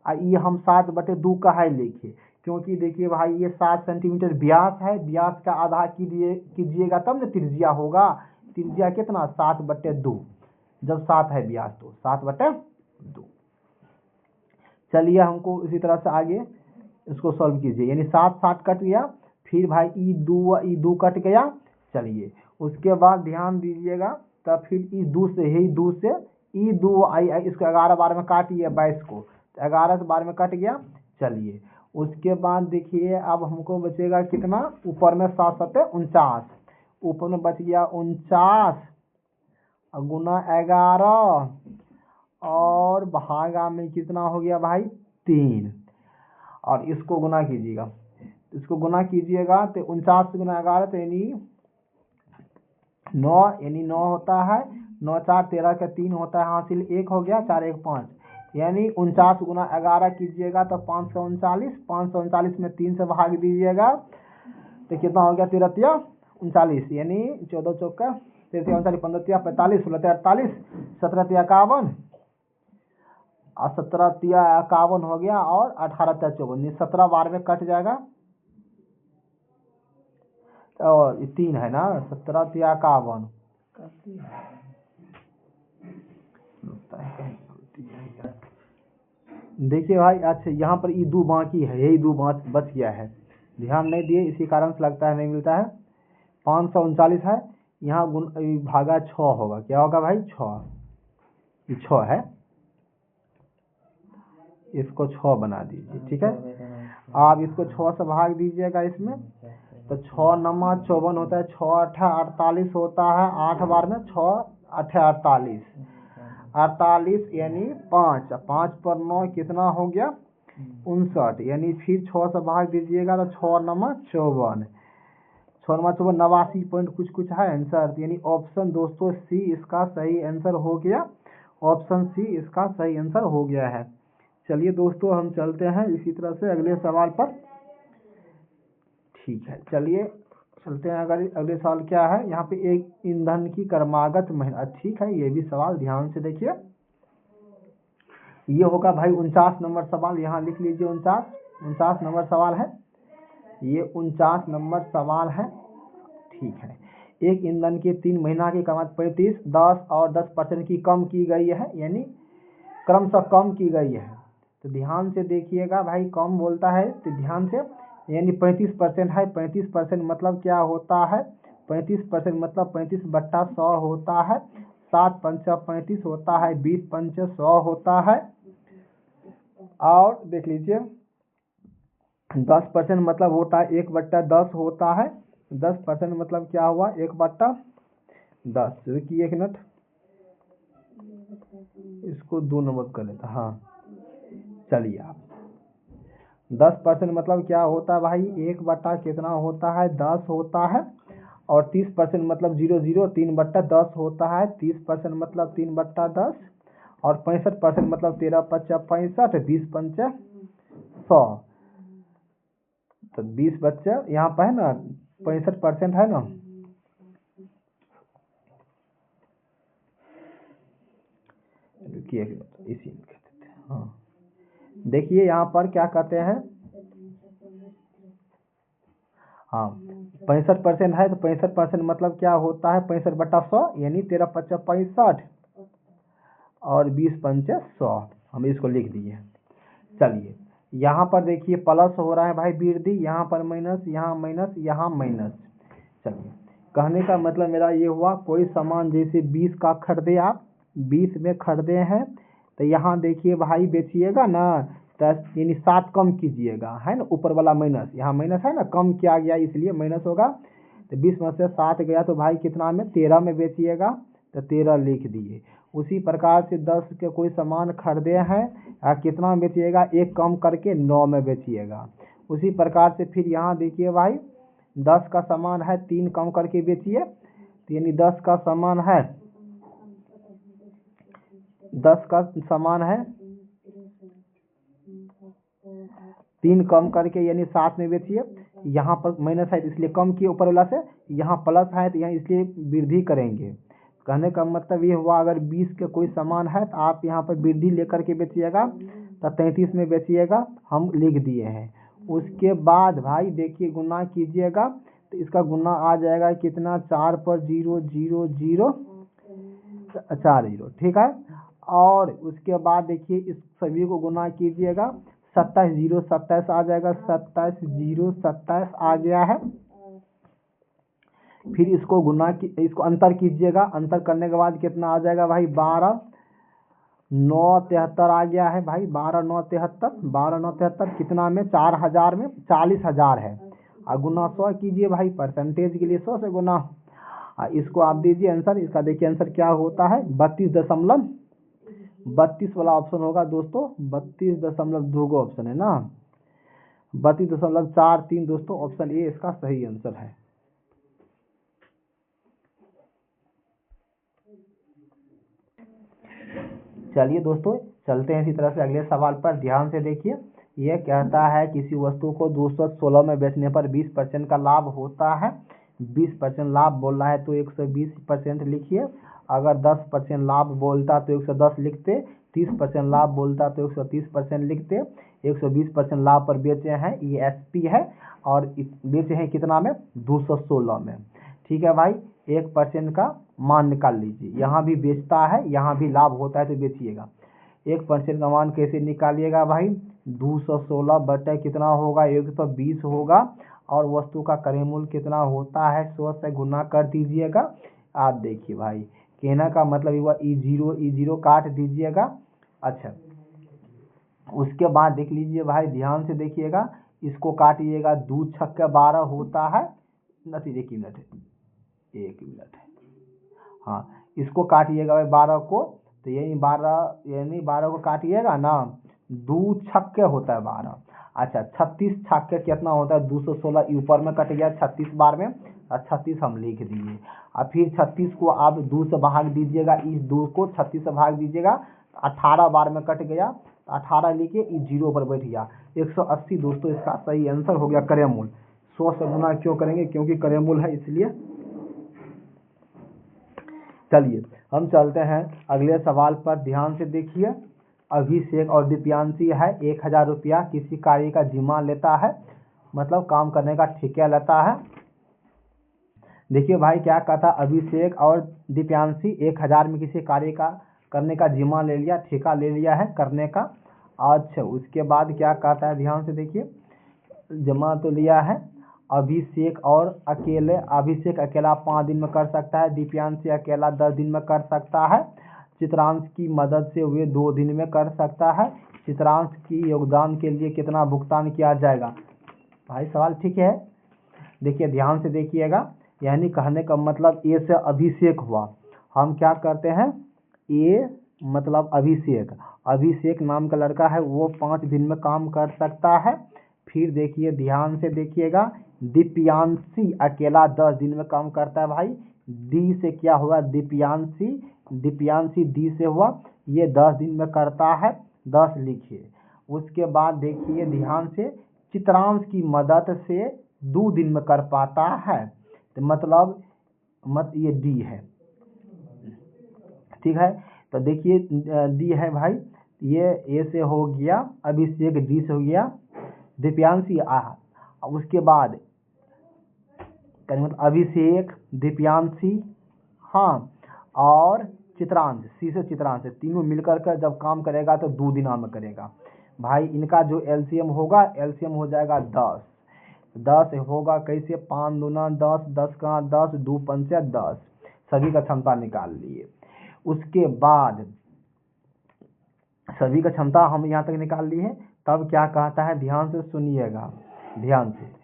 ये हम 7/2 का है लिखे, क्योंकि देखिए भाई ये 7 सेंटीमीटर व्यास है, व्यास का आधा कीजिएगा तब ना त्रिज्या होगा। त्रिज्या कितना 7/2, जब 7 है व्यास तो 7/2। चलिए हमको इसी तरह से आगे इसको सॉल्व कीजिए, यानी 7 कट गया, फिर भाई ई दो कट गया। चलिए उसके बाद ध्यान दीजिएगा, तब फिर ई दो से ई दो आई, इसको 11 बार में काटिए 22 को, तो 11 बार में कट गया। चलिए उसके बाद देखिए, अब हमको बचेगा कितना, ऊपर में 7 7 49, ऊपर में बच गया 49 गुना 11, और भागा में कितना हो गया भाई 3, और इसको गुना कीजिएगा, इसको गुना कीजिएगा तो 49 गुना 11 तो यानी 9, यानी 9 होता है, 9 4 13 का 3 होता है, हासिल 1 हो गया, 4 1 5, यानी 49 गुना 11 कीजिएगा तो 539, 539 में 3 से भाग दीजिएगा तो कितना हो गया 13 तिया 39, यानी 14 चौका 13 तिया 39, 15 तिया 45, 16 तिया 48, 17 तिया 51, और 17 तिया 51 हो गया, और 18 तिया 54, 17 बार में कट जाएगा, और 3 है ना, 17 तिया 51। देखिए भाई, अच्छा यहाँ पर ये 2 बाकी है, यही 2 बच गया है, ध्यान नहीं दिए, इसी कारण से लगता है नहीं मिलता है। 539 है, यहाँ भागा 6 होगा, क्या होगा भाई 6, ये 6 है, इसको 6 बना दीजिए, ठीक है। आप इसको 6 से भाग दीजिएगा इसमें, तो 6 9 54 होता है, 6 8 48 होता है, 8 बार में 6 8 48, 48 यानी 5 पर 9 कितना हो गया 59, यानी फिर 6 से भाग दीजिएगा तो 6 9 54, 6 9 54, 89 पॉइंट कुछ है आंसर, यानी ऑप्शन दोस्तों सी इसका सही आंसर हो गया, ऑप्शन सी इसका सही आंसर हो गया है। चलिए दोस्तों हम चलते हैं इसी तरह से अगले सवाल पर, ठीक है। चलिए चलते हैं, अगले सवाल क्या है, यहाँ पे एक ईंधन की क्रमागत महीना, ठीक है, ये भी सवाल ध्यान से देखिए, ये होगा भाई 49 नंबर सवाल, यहाँ लिख लीजिए 49 नंबर सवाल है, ये 49 नंबर सवाल है, ठीक है। एक ईंधन के 3 महीना की कीमत 35, 10 और 10% की कम की गई है, यानी क्रमशः कम की गई है, तो तो ध्यान से देखिएगा भाई, कम बोलता है तो ध्यान से, यानी 35% है। 35% मतलब क्या होता है, 35% मतलब 35/100 होता है। 7 पंचा 35 होता है, 20 पंचे 100 होता है। और देख लीजिए 10% मतलब होता है 1/10 होता है। 10% मतलब क्या हुआ, 1/10। रुकिए एक मिनट, इसको 2 नंबर कर लेता। हाँ चलिए, आप 10% मतलब क्या होता है भाई, 1 बटा कितना होता है, 10 होता है। और 30% मतलब 0 3/10 होता है। 30% मतलब 3/10। और 65% मतलब 13 पच्चा 65, 20 पंचे 100। तो 20 बच्चे यहाँ पर है ना, 65% है ना। रुकिए इसी में कह देते हैं। हाँ देखिए यहाँ पर क्या कहते हैं, हाँ 65% है तो 65% मतलब क्या होता है, 65/100 यानी 13 पच्चा 65 और 20 पंचे 100। हम इसको लिख दिए। चलिए यहाँ पर देखिए प्लस हो रहा है भाई वृद्धि, यहाँ पर माइनस, यहाँ माइनस, यहाँ माइनस। चलिए कहने का मतलब मेरा ये हुआ, कोई सामान जैसे 20 का खरीदे आप, 20 में खरीदे हैं, तो यहाँ देखिए भाई बेचिएगा ना, 10 यानी 7 कम कीजिएगा, है ना, ऊपर वाला माइनस, यहाँ माइनस है ना, कम किया गया इसलिए माइनस होगा। तो 20 में से 7 गया तो भाई कितना में, 13 में बेचिएगा, तो 13 लिख दिए। उसी प्रकार से 10 के कोई सामान खरीदे हैं, कितना में बेचिएगा, 1 कम करके 9 में बेचिएगा। उसी प्रकार से फिर यहाँ देखिए भाई 10 का सामान है, 3 कम करके बेचिए, यानी 10 का सामान है, 10 का सामान है 3 कम करके यानी 7 में बेचिए। यहाँ पर माइनस है इसलिए कम किए ऊपर वाला से, यहाँ प्लस है तो यहाँ इसलिए वृद्धि करेंगे। कहने का मतलब ये हुआ, अगर 20 के कोई सामान है तो आप यहाँ पर वृद्धि लेकर के बेचिएगा, तो 33 में बेचिएगा, हम लिख दिए हैं। उसके बाद भाई देखिए गुना कीजिएगा, तो इसका गुना आ जाएगा कितना, 4 पर 0 0 0 4 0, ठीक है। और उसके बाद देखिए इस सभी को गुना कीजिएगा, 27 0 27 आ जाएगा, 27 0 27 आ गया है। फिर इसको इसको अंतर कीजिएगा, अंतर करने के बाद कितना आ जाएगा भाई, 12 9 73 आ गया है भाई, 12 9 73, 12 9 73 कितना में, 4000 में, 40,000 है। और गुना 100 कीजिए भाई, परसेंटेज के लिए 100 से गुना। इसको आप दीजिए आंसर, इसका देखिए आंसर क्या होता है, 32 वाला ऑप्शन होगा दोस्तों, 32.2 ऑप्शन है ना, 32.43 दोस्तों, ऑप्शन ए इसका सही आंसर है। चलिए दोस्तों चलते हैं इसी तरह से अगले सवाल पर, ध्यान से देखिए। यह कहता है किसी वस्तु को 216 में बेचने पर 20% का लाभ होता है। 20% लाभ बोल रहा है तो 120% लिखिए। अगर 10% लाभ बोलता तो 110 लिखते, 30% लाभ बोलता तो 130% लिखते। 120% लाभ पर बेचे हैं, ये एसपी है, और बेचे हैं कितना में, 216 में। ठीक है भाई, 1% का मान निकाल लीजिए, यहाँ भी बेचता है, यहाँ भी लाभ होता है तो बेचिएगा। 1% का मान कैसे निकालिएगा भाई, 216 बटे कितना होगा, 120 होगा, और वस्तु का क्रय मूल्य कितना होता है, 100 से गुना कर दीजिएगा। आप देखिए भाई, कहने का मतलब हुआ ई जीरो काट दीजिएगा। अच्छा, उसके बाद देख लीजिए भाई, ध्यान से देखिएगा, इसको काटिएगा, 2 छक्के 12 होता है, एक मिनट, हाँ इसको काटिएगा भाई 12 को, तो यही 12 यानी 12 को काटिएगा ना, 2 छक्के होता है 12। अच्छा 36 छक्के कितना होता है, 216 ऊपर में कट गया 36 बार में, और 36 हम लिख दिए। और फिर 36 को आप 2 से भाग दीजिएगा, इस 2 को 36 से भाग दीजिएगा, 18 बार में कट गया, 18 लिखिए, इस 0 पर बैठ गया, 180 दोस्तों इसका सही आंसर हो गया क्रय मूल्य। 100 से गुना क्यों करेंगे, क्योंकि क्रय मूल्य है इसलिए। चलिए हम चलते हैं अगले सवाल पर, ध्यान से देखिए। अभिषेक और दिव्यांशी है, 1000 रुपया किसी कार्य का जिम्मा लेता है, मतलब काम करने का ठेका लेता है। देखिए भाई क्या कहता, अभिषेक और दिव्यांशी 1000 में किसी कार्य का करने का जिम्मा ले लिया, ठेका ले लिया है करने का। अच्छा, उसके बाद क्या कहता है, ध्यान से देखिए, जमा तो लिया है। अभिषेक अकेला 5 दिन में कर सकता है, दिव्यांश अकेला 10 दिन में कर सकता है, चित्रांश की मदद से वे 2 दिन में कर सकता है। चित्रांश की योगदान के लिए कितना भुगतान किया जाएगा? भाई सवाल ठीक है, देखिए ध्यान से देखिएगा। यानी कहने का मतलब ए से अभिषेक हुआ, हम क्या करते हैं, ए मतलब अभिषेक नाम का लड़का है, वो 5 दिन में काम कर सकता है। फिर देखिए ध्यान से देखिएगा, दिव्यांशी अकेला 10 दिन में काम करता है। भाई डी से क्या हुआ, दिव्यांशी डी से हुआ, ये 10 दिन में करता है, 10 लिखिए। उसके बाद देखिए ध्यान से, चित्रांश की मदद से 2 दिन में कर पाता है, तो मतलब ये डी है, ठीक है। तो देखिए डी है भाई, ये ए से हो गया, अभिषेक डी से हो गया, दिव्यांशी उसके बाद मतलब अभिषेक, दिव्यांशी, हाँ, और चित्रांश, सी से चित्रांश, तीनों मिलकर के जब काम करेगा तो 2 दिना में करेगा। भाई इनका जो एलसीएम होगा, एलसीएम हो जाएगा 10। 10 होगा कैसे, 5 दूना 10, 10 का 10, 2 पंचे 10, सभी का क्षमता निकाल लिए। उसके बाद सभी का क्षमता हम यहाँ तक निकाल लिए। तब क्या कहता है, ध्यान से सुनिएगा, ध्यान से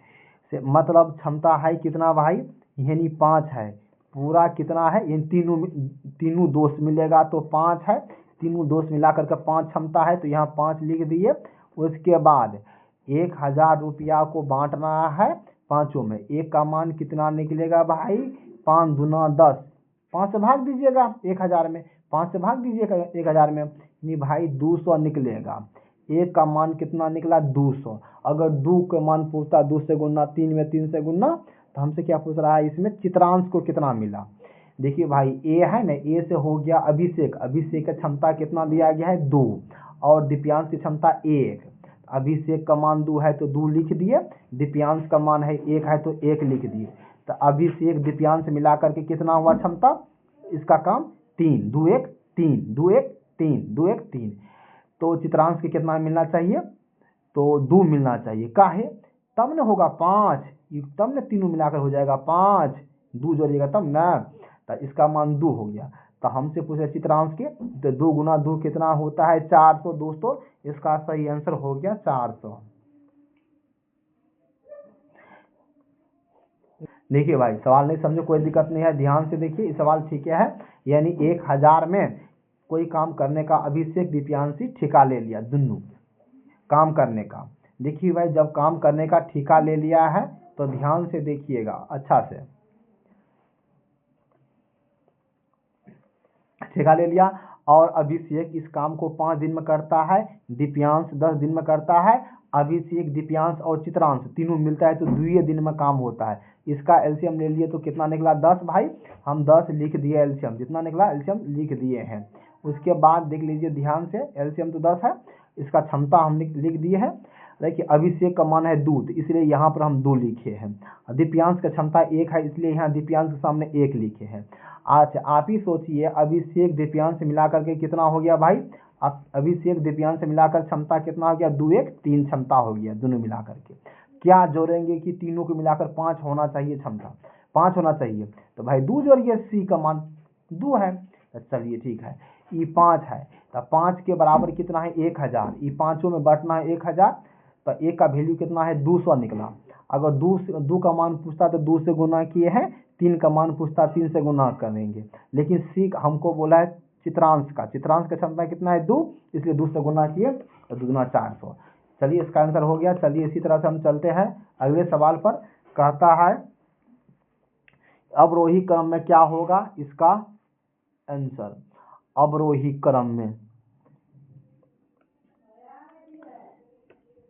मतलब क्षमता है कितना भाई, यानी 5 है, पूरा कितना है, इन तीनों दोष मिलेगा तो 5 है, तीनों दोष मिला करके 5 क्षमता है, तो यहाँ 5 लिख दिए। उसके बाद 1000 रुपया को बांटना है 5 में, एक का मान कितना निकलेगा भाई, 5 दूना 10, 5 से भाग दीजिएगा 1000 में, 5 से भाग दीजिएगा 1000 में, नहीं भाई 200 निकलेगा। एक का मान कितना निकला, 200। अगर 2 का मान पूछता 2 से गुना, 3 में 3 से गुना, तो हमसे क्या पूछ रहा है, इसमें चित्रांश को कितना मिला। देखिए भाई ए है ना, ए से हो गया अभिषेक का क्षमता कितना दिया गया है, 2, और दिव्यांश की क्षमता 1। अभिषेक का मान 2 है तो 2 लिख दिए, दिव्यांश का मान है 1 है तो 1 लिख दिए। तो अभिषेक दिव्यांश मिलाकर के कितना हुआ क्षमता, इसका काम 3, 2 1 3, 2 1 3, 2 1 3। तो चित्रांश के कितना मिलना चाहिए, तो 2 मिलना चाहिए, काहे, तब न होगा 5, तब न तीनों मिलाकर हो जाएगा 5, 2 जोड़िएगा तब न, तो इसका मान 2 हो गया। तो हमसे पूछे चित्रांश के, तो 2 गुना 2 कितना होता है, 400। दोस्तों इसका सही आंसर हो गया 400। देखिए भाई सवाल नहीं समझो कोई दिक्कत नहीं है, ध्यान से देखिए, सवाल ठीक है। यानी 1000 में कोई काम करने का अभिषेक दिव्यांशी ठेका ले लिया, दोनों काम करने का। देखिए भाई जब काम करने का ठेका ले लिया है तो ध्यान से देखिएगा अच्छा से, ठेका ले लिया, और अभिषेक इस काम को 5 दिन में करता है, दिव्यांश 10 दिन में करता है। अभिषेक, दिव्यांश और चित्रांश तीनों मिलता है तो 2 दिन में काम होता है। इसका एलसीएम ले लिए तो कितना निकला, 10। भाई हम 10 लिख दिए, एलसीएम जितना निकला एलसीएम लिख दिए हैं। उसके बाद देख लीजिए ध्यान से, एलसीएम तो 10 है, इसका क्षमता हम लिख दिए हैं। देखिए अभिषेक का मान है 2, तो इसलिए यहाँ पर हम 2 लिखे हैं। दिव्यांश का क्षमता 1 है, इसलिए यहाँ दिव्यांश के सामने 1 लिखे हैं। अच्छा आप ही सोचिए, अभिषेक दिव्यांश मिलाकर के कितना हो गया भाई, अभिषेक दिव्यांश मिलाकर क्षमता कितना हो गया, 2 1 3 क्षमता हो गया दोनों मिलाकर के। क्या जोड़ेंगे कि तीनों को मिलाकर 5 होना चाहिए, क्षमता 5 होना चाहिए, तो भाई 2 जोड़िए, सी का मान 2 है, तो चलिए ठीक है, ये 5 है, तो 5 के बराबर कितना है, 1000। ये पाँचों में बांटना है 1000, तो 1 का वैल्यू कितना है, 200 निकला। अगर 2 का मान पूछता तो 2 से गुना किए हैं, 3 का मान पूछता 3 से गुना करेंगे, लेकिन सी हमको बोला है चित्रांश का क्षमता कितना है, 2, इसलिए 2 से गुना किए तो 2 गुना 400। चलिए इसका आंसर हो गया। चलिए इसी तरह से हम चलते हैं अगले सवाल पर। कहता है अवरोही क्रम में क्या होगा, इसका आंसर अवरोही क्रम में,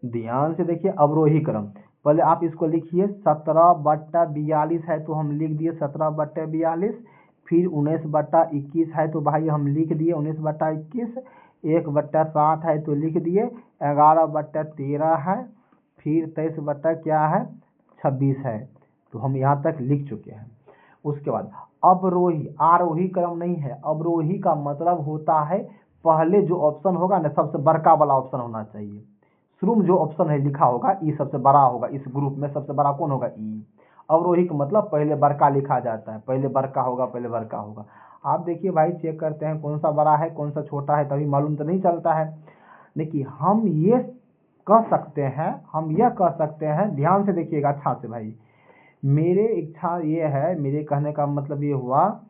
ध्यान से देखिए, अवरोही क्रम, पहले आप इसको लिखिए, 17/42 है तो हम लिख दिए 17/42, फिर 19/21 है तो भाई हम लिख दिए 19/21, 1/7 है तो लिख दिए 11/13 है, फिर 23 क्या है 26 है, तो हम यहाँ तक लिख चुके हैं। उसके बाद अवरोही, आरोही क्रम नहीं है, अवरोही का मतलब होता है पहले जो ऑप्शन होगा ना सबसे बड़का वाला ऑप्शन होना चाहिए। शुरू में जो ऑप्शन है लिखा होगा ई सबसे बड़ा होगा, इस ग्रुप में सबसे बड़ा कौन होगा ई। अवरोही का मतलब पहले बड़का लिखा जाता है, पहले बड़का होगा, पहले बड़का होगा। आप देखिए भाई चेक करते हैं कौन सा बड़ा है कौन सा छोटा है, तभी मालूम तो नहीं चलता है। देखिए हम ये कह सकते हैं, हम यह कह सकते हैं, ध्यान से देखिएगा अच्छा से भाई। मेरे इच्छा ये है, मेरे कहने का मतलब ये हुआ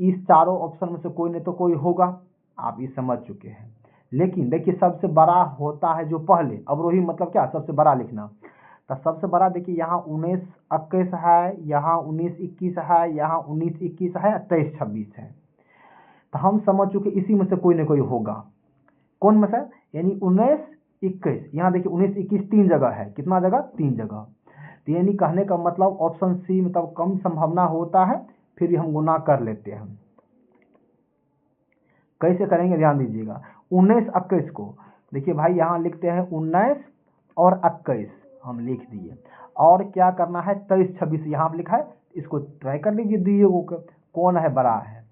इस चारों ऑप्शन में से कोई नहीं तो कोई होगा, आप ये समझ चुके हैं। लेकिन देखिए सबसे बड़ा होता है जो पहले, अवरोही मतलब क्या, सबसे बड़ा लिखना। तो सबसे बड़ा देखिए यहाँ 19 21 है, यहाँ 19 21 है, यहाँ 19 21 है, 23 26 है। तो हम समझ चुके इसी में से कोई ना कोई होगा। कौन में से, यानी 19 21, यहाँ देखिए 19 21 तीन जगह है, कितना जगह, तीन जगह। तो यानी कहने का मतलब ऑप्शन सी मतलब कम संभावना होता है, फिर भी हम गुना कर लेते हैं। कैसे करेंगे ध्यान दीजिएगा। 19 21 को देखिए भाई यहाँ लिखते हैं 19 और 21 हम लिख दिए, और क्या करना है 23 26 यहाँ पर लिखा है, इसको ट्राई कर लीजिए दिए कौन है बड़ा है।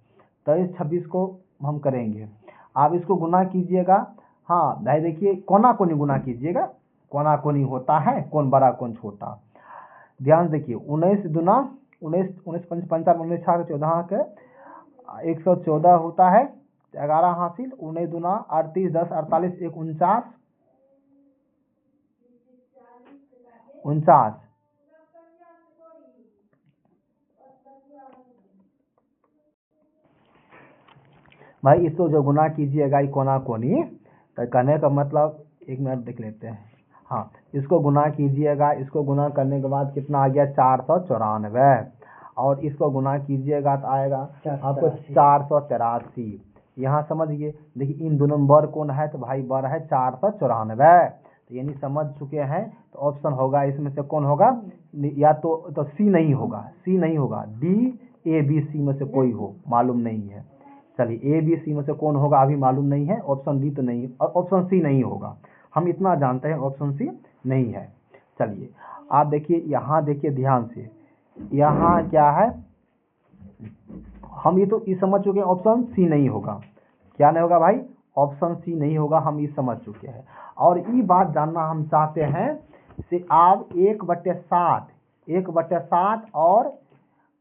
23 26 को हम करेंगे, आप इसको गुना कीजिएगा। हाँ भाई देखिए कोना कोनी गुना कीजिएगा, कोना कोनी होता है, कौन बड़ा कौन छोटा। ध्यान देखिए 19 दूना 19 19 पंच 19 छः 14 के 114 होता है, 11 हासिल, 19 दूना 38 10 48 1 49 49। भाई इसको जो गुना कीजिएगा कोना कोनी, तो कहने का मतलब एक मिनट देख लेते हैं। हाँ इसको गुना कीजिएगा, इसको गुना करने के बाद कितना आ गया 494, और इसको गुना कीजिएगा तो आएगा आपको 483। यहाँ समझिए देखिए इन दोनों में बर कौन है, तो भाई बर है 494। तो यानी समझ चुके हैं, तो ऑप्शन होगा इसमें से कौन होगा, या तो सी नहीं होगा, सी नहीं होगा, डी ए बी सी में से कोई हो, मालूम नहीं है। चलिए ए बी सी में से कौन होगा अभी मालूम नहीं है, ऑप्शन डी तो नहीं, ऑप्शन सी नहीं होगा, हम इतना जानते हैं ऑप्शन सी नहीं है। चलिए आप देखिए यहाँ देखिए ध्यान से, यहाँ क्या है, हम ये समझ चुके हैं ऑप्शन सी नहीं होगा। क्या नहीं होगा भाई, ऑप्शन सी नहीं होगा, हम ये समझ चुके हैं। और ये बात जानना हम चाहते हैं से आप 1/7 1/7 और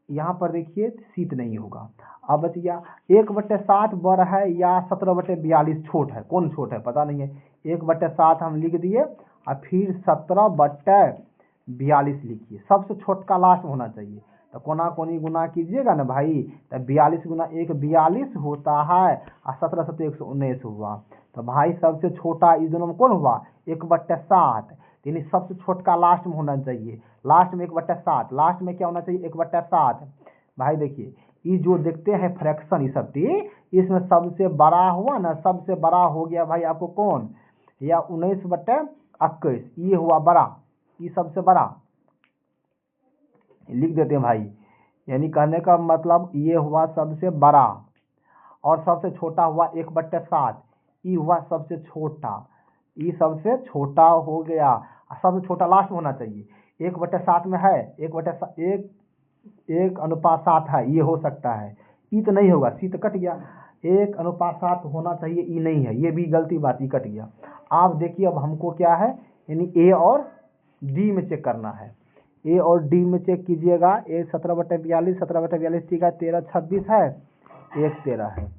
यहाँ पर देखिए सीट नहीं होगा। अब बच गया 1/7 बड़ा है या 17/42 छोट है, कौन छोट है पता नहीं है। 1/7 हम लिख दिए और फिर 17/42 लिखिए, सबसे छोटका लास्ट होना चाहिए। तो कोना कोनी गुना कीजिएगा ना भाई, तो 42 गुना 1 42 होता है, और 17 7 119 हुआ। तो भाई सबसे छोटा इस दोनों में कौन हुआ 1/7, यानी सबसे छोटका लास्ट में होना चाहिए। लास्ट में 1/7, लास्ट में क्या होना चाहिए 1/7। भाई देखिए ये जो देखते हैं फ्रैक्शन ये सब इसमें सबसे बड़ा हुआ ना, सबसे बड़ा हो गया भाई आपको कौन, या 19/21 ये हुआ बड़ा, ये सबसे बड़ा लिख देते हैं भाई। यानी कहने का मतलब ये हुआ सबसे बड़ा, और सबसे छोटा हुआ 1/7, ये हुआ सबसे छोटा, ये सबसे छोटा हो गया। सबसे छोटा लास्ट में होना चाहिए, 1/7 में है 1/7 है, ये हो सकता है, ई तो नहीं होगा, सी तो कट गया, 1/7 होना चाहिए, ई नहीं है, ये भी गलती बात, ई कट गया। आप देखिए अब हमको क्या है, यानी ए और डी में चेक करना है, ए और डी में चेक कीजिएगा। ए 17/42 17/42 ठीक है, 13 26 है, 1 13 है।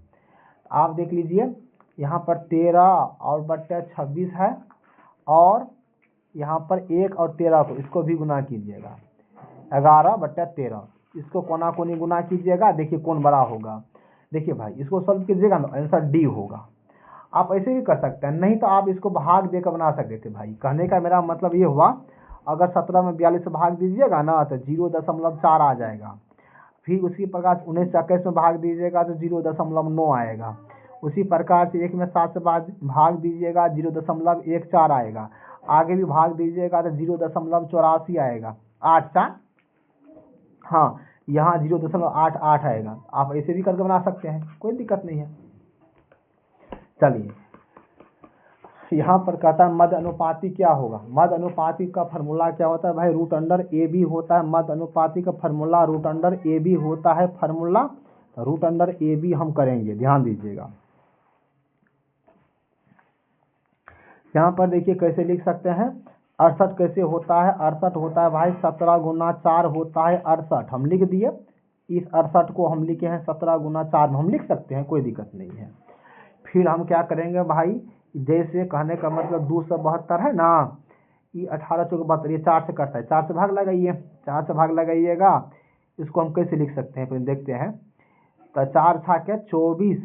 आप देख लीजिए यहाँ पर 13 और बट्टा 26 है, और यहाँ पर 1 और 13 को इसको भी गुना कीजिएगा, 11/13, इसको कोना कोनी गुना कीजिएगा, देखिए कौन बड़ा होगा। देखिए भाई इसको सॉल्व कीजिएगा ना, आंसर डी होगा। आप ऐसे भी कर सकते हैं, नहीं तो आप इसको भाग देकर बना सकते थे भाई। कहने का मेरा मतलब ये हुआ, अगर 17 में 42 से भाग दीजिएगा ना तो 0.4 आ जाएगा। फिर उसी प्रकार 19 से 21 में भाग दीजिएगा तो 0.9 आएगा। उसी प्रकार से 1 में 7 से भाग दीजिएगा 0.14 आएगा। आगे भी भाग दीजिएगा तो 0.84 आएगा। 8 4, हाँ यहाँ 0.88 आएगा। आप ऐसे भी करके बना सकते हैं, कोई दिक्कत नहीं है। चलिए यहाँ पर कहता है मध्य अनुपाती क्या होगा। मध्य अनुपाती का फॉर्मूला क्या होता है भाई, रूट अंडर ए बी होता है। मध्य अनुपाती का formula root under A B होता है, formula root under A B हम करेंगे, ध्यान दीजिएगा। यहाँ पर देखिए कैसे लिख सकते हैं, 68 कैसे होता है, 68 होता है भाई 17 गुना 4 होता है 68, हम लिख दिए। इस 68 को हम लिखे हैं 17 गुना 4 में, हम लिख सकते हैं, कोई दिक्कत नहीं है। फिर हम क्या करेंगे भाई, जैसे कहने का मतलब 272 है ना, ये 18 चौके 72, ये 4 से कटता है, 4 से भाग लगाइए, 4 से भाग लगाइएगा। इसको हम कैसे लिख सकते हैं फिर देखते हैं। तो 4 था क्या 24,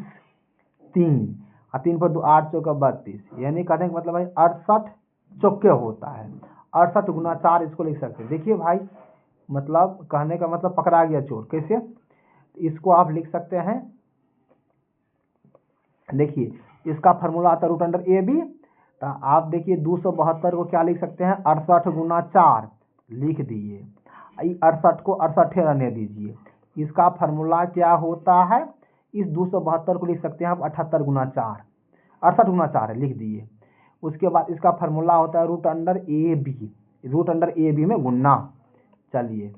3 और 3 पर 2 8 चौका 32, यानी कहने का मतलब भाई 68 चौके होता है। 68 गुना 4 इसको लिख सकते हैं। देखिए भाई मतलब कहने का मतलब पकड़ा गया चोर, कैसे, इसको आप लिख सकते हैं। देखिए इसका फार्मूला आता है रूट अंडर ए बी। तो आप देखिए 272 को क्या लिख सकते हैं, 68 गुना 4 लिख दिए। 68 को 68 रहने दीजिए। इसका फार्मूला क्या होता है, इस 272 को लिख सकते हैं आप 78 गुना 4, 68 गुना 4 लिख दिए। उसके बाद इसका फार्मूला होता है root under A B, root under A B में गुन्ना। चलिए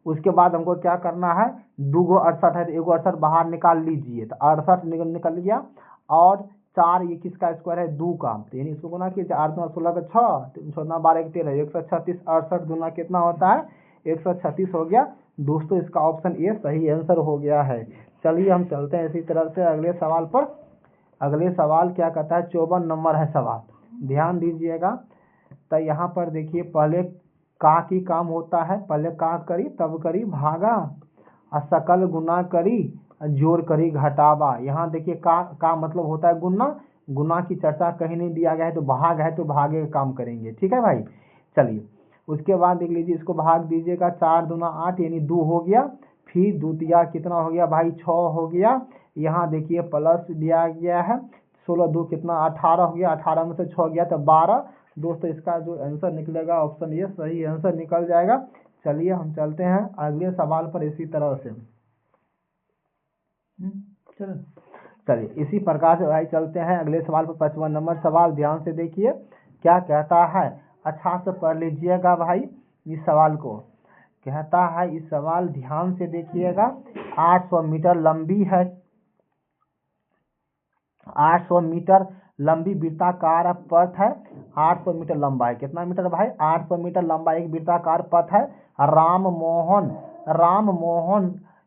उसके बाद हमको क्या करना है, 2 गो 68 है तो 1 68 बाहर निकाल लीजिए, तो 68 निकल गया। और 4 ये किसका स्क्वायर है, 2 का, तो यानी इसको गुना कीजिए, 8 दूना 16 का 6, 3 14 12 1 13, 136, 68 दूना कितना होता है 136 हो गया। दोस्तों इसका ऑप्शन ए सही आंसर हो गया है। चलिए हम चलते हैं इसी तरह से अगले सवाल पर। अगले सवाल क्या कहता है, 54 नंबर है सवाल, ध्यान दीजिएगा। तो यहाँ पर देखिए पहले का की काम होता है, पहले का करी तब करी भागा, और सकल गुना करी जोड़ करी घटावा। यहाँ देखिए का मतलब होता है गुना, गुना की चर्चा कहीं नहीं दिया गया है, तो भाग है तो भागे का काम करेंगे, ठीक है भाई। चलिए उसके बाद देख लीजिए, इसको भाग दीजिएगा, 4 दूना 8 यानी 2 हो गया। फिर द्वितीया कितना हो गया भाई 6 हो गया। यहाँ देखिए प्लस दिया गया है, 16 2 कितना 18 हो गया, 18 में से 6 गया तो 12। दोस्तों इसका जो आंसर निकलेगा ऑप्शन ये सही आंसर निकल जाएगा। चलिए हम चलते हैं अगले सवाल पर इसी तरह से। चलिए इसी प्रकार से भाई चलते हैं अगले सवाल पर, 55 नंबर सवाल, ध्यान से देखिए क्या कहता है, अच्छा से पढ़ लीजिएगा भाई इस सवाल को। कहता है इस सवाल ध्यान से देखिएगा, 800 मीटर लंबी है, 800 मीटर लंबी वृत्ताकार पथ है, 800 मीटर लंबा है, कितना मीटर भाई 800 मीटर लंबा एक वृत्ताकार पथ है। राम मोहन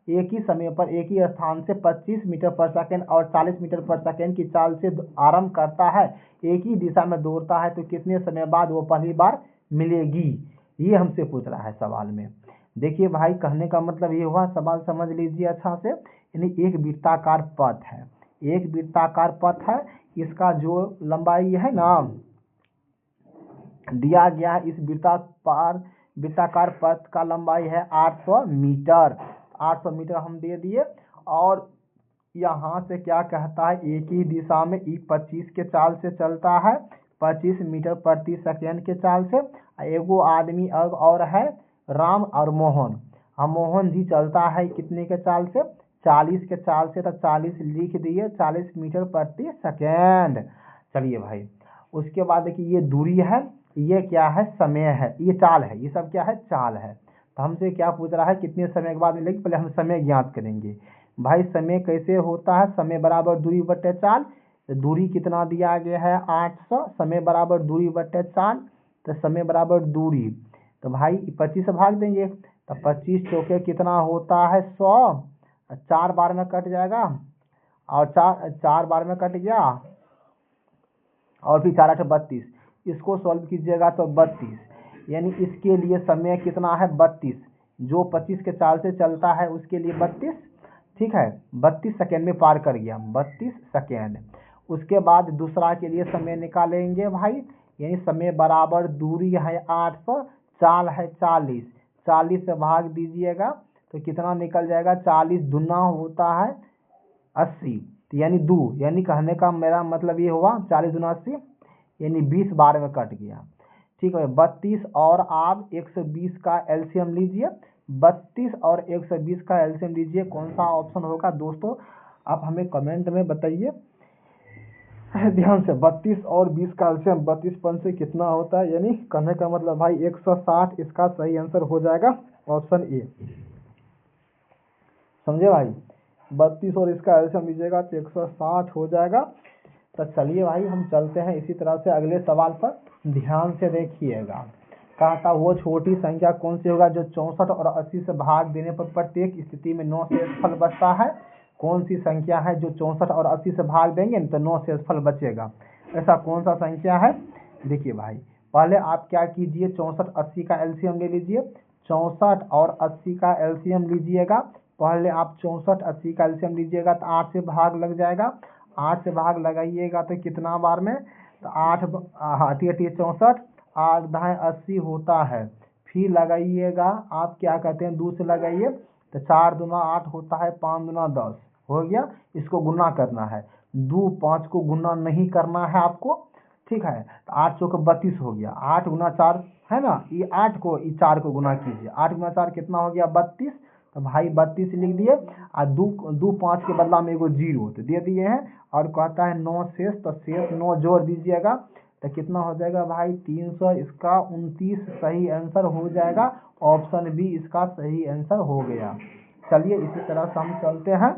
एक ही समय पर एक ही स्थान से 25 मीटर पर सेकंड और 40 मीटर पर सेकंड की चाल से आरंभ करता है, एक ही दिशा में दौड़ता है, तो कितने समय बाद वो पहली बार मिलेगी, ये हमसे पूछ रहा है सवाल में। देखिए भाई कहने का मतलब ये हुआ, सवाल समझ लीजिए अच्छा से, यानी एक वृत्ताकार पथ है, एक वृत्ताकार पथ है, इसका जो लंबाई है ना दिया गया है, इस वृत्ताकार पथ का लंबाई है 800 मीटर, 800 मीटर हम दे दिए। और यहाँ से क्या कहता है, एक ही दिशा में 25 के चाल से चलता है, 25 मीटर प्रति सेकेंड के चाल से। एगो आदमी अब और है राम और मोहन, मोहन जी चलता है कितने के चाल से, 40 के चाल से, तो 40 लिख दिए, 40 मीटर प्रति सेकेंड। चलिए भाई उसके बाद देखिए ये दूरी है, ये क्या है समय है, ये चाल है, ये सब क्या है चाल है। तो हमसे क्या पूछ रहा है कितने समय के बाद मिलेगी, पहले हम समय ज्ञात करेंगे। भाई समय कैसे होता है, समय बराबर दूरी बटे चाल, तो दूरी कितना दिया गया है 800, समय बराबर दूरी बटे चाल, तो समय बराबर दूरी, तो भाई 25 से भाग देंगे, तो 25 चौके कितना होता है 100, 4 बार में कट जाएगा, और 4 बार में कट गया, और फिर 4 8 32, इसको सॉल्व कीजिएगा तो 32, यानी इसके लिए समय कितना है 32, जो 25 के चाल से चलता है उसके लिए 32, ठीक है 32 सेकेंड में पार कर गया, 32 सेकेंड। उसके बाद दूसरा के लिए समय निकालेंगे भाई, यानी समय बराबर दूरी है 800, चाल है 40, 40 से भाग दीजिएगा तो कितना निकल जाएगा, 40 दूना होता है 80, तो यानी 2, यानी कहने का मेरा मतलब ये हुआ 40 दूना 80, यानी 20 बार में कट गया, ठीक है। 32 और आप 120 का एलसीएम लीजिए, 32 और 120 का एलसीएम लीजिए, कौन सा ऑप्शन होगा दोस्तों आप हमें कमेंट में बताइए ध्यान से। 32 और 20 का एलसीएम 32 से कितना होता है, यानी कहने का मतलब भाई 160, इसका सही आंसर हो जाएगा ऑप्शन ए, समझे भाई। 32 और इसका एलसीएम लीजिएगा तो 160 हो जाएगा। तो चलिए भाई हम चलते हैं इसी तरह से अगले सवाल पर, ध्यान से देखिएगा। कहा था वो छोटी संख्या कौन सी होगा जो 64 और 80 से भाग देने पर प्रत्येक स्थिति में 9 शेषफल बचता है। कौन सी संख्या है जो 64 और 80 से भाग देंगे तो 9 शेषफल बचेगा, ऐसा कौन सा संख्या है। देखिए भाई पहले आप क्या कीजिए, 64 80 का एलसीएम ले लीजिए। 64 और 80 का एलसीएम लीजिएगा, पहले आप 64 80 का एलसीएम लीजिएगा तो 8 से भाग लग जाएगा। 8 से भाग लगाइएगा तो कितना बार में, तो 8 64 8 दाएँ 80 होता है। फिर लगाइएगा आप क्या कहते हैं, 2 से लगाइए तो 4 दूना 8 होता है, 5 दूना 10 हो गया। इसको गुना करना है, 2 5 को गुना नहीं करना है आपको, ठीक है। तो 8 चौक 32 हो गया, 8 गुना 4 है ना, ये 8 को ये 4 को गुना कीजिए, 8 गुना 4 कितना हो गया 32। तो भाई 32 लिख दिए, और 2 5 के बदला में एगो 0 तो दे दिए हैं। और कहता है 9 शेष, तो शेष 9 जोड़ दीजिएगा तो कितना हो जाएगा भाई 300, इसका 29 सही आंसर हो जाएगा। ऑप्शन बी इसका सही आंसर हो गया। चलिए इसी तरह से हम चलते हैं।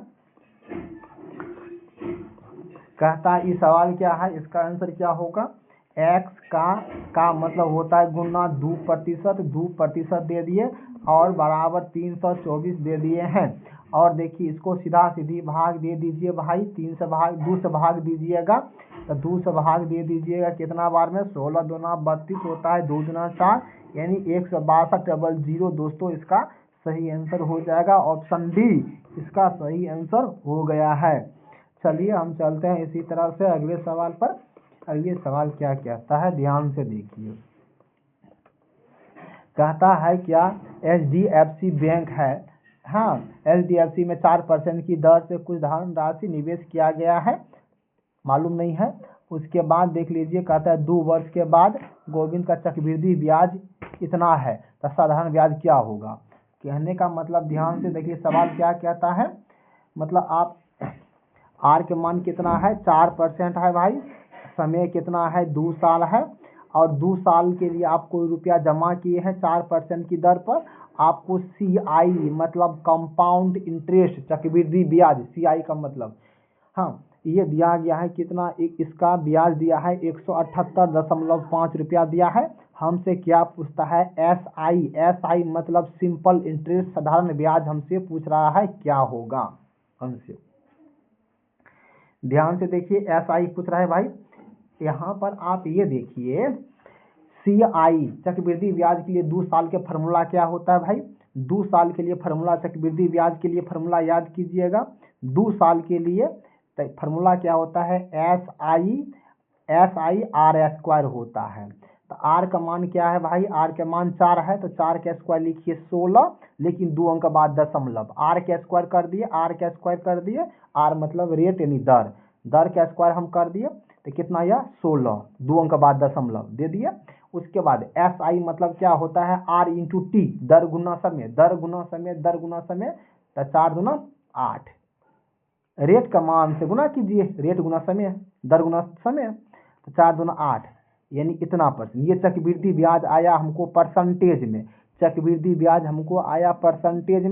कहता है ये सवाल क्या है, इसका आंसर क्या होगा। x का मतलब होता है गुना 2% दे दिए और बराबर 324 दे दिए हैं। और देखिए इसको सीधा सीधी भाग दे दीजिए भाई, 2 से भाग दीजिएगा तो 2 से भाग दे दीजिएगा कितना बार में, 16 दूना 32 होता है, 2 दूना 4 यानी 162 दोस्तों इसका सही आंसर हो जाएगा। ऑप्शन डी इसका सही आंसर हो गया है। चलिए हम चलते हैं इसी तरह से अगले सवाल पर। अगले सवाल क्या कहता है, ध्यान से देखिए। कहता है क्या HDFC बैंक है, हाँ HDFC में 4% की दर से कुछ धनराशि निवेश किया गया है, मालूम नहीं है। उसके बाद देख लीजिए, कहता है 2 वर्ष के बाद गोविंद का चक्रवृद्धि ब्याज इतना है, तो साधारण ब्याज क्या होगा। कहने का मतलब ध्यान से देखिए सवाल क्या कहता है, मतलब आप आर के मान कितना है 4% है भाई, समय कितना है 2 साल है, और 2 साल के लिए आप कोई रुपया जमा किए हैं 4% की दर पर, आपको CI मतलब कंपाउंड इंटरेस्ट चक्रवृद्धि ब्याज, CI का मतलब हाँ ये दिया गया है कितना, इसका ब्याज दिया है 178.5 रुपया दिया है। हमसे क्या पूछता है SI मतलब सिंपल इंटरेस्ट साधारण ब्याज हमसे पूछ रहा है क्या होगा हमसे। ध्यान से देखिए SI पूछ रहा है भाई। यहाँ पर आप ये देखिए CI चक्रवृद्धि ब्याज के लिए 2 साल के फार्मूला क्या होता है भाई, 2 साल के लिए फार्मूला चक्रवृद्धि ब्याज के लिए फार्मूला याद कीजिएगा। 2 साल के लिए फार्मूला क्या होता है SI R² होता है। तो R का मान क्या है भाई, R का मान 4 है तो 4 का स्क्वायर लिखिए 16, लेकिन 2 अंक बाद दशमलव, R का स्क्वायर कर दिए, R मतलब रेट यानी दर का स्क्वायर हम कर दिए तो कितना यह 16, 2 अंक बाद दशमलव दे दिए। उसके बाद SI मतलब क्या होता है R इंटू टी, दर गुना समय, तो 4 दूना 8, रेट का मान से गुना कीजिए, रेट गुना समय, दर गुना समय, तो 4 दूना 8 यानी इतना %। ये चक्रवृद्धि ब्याज आया हमको परसेंटेज में, चक्रवृद्धि ब्याज हमको आया परसेंटेज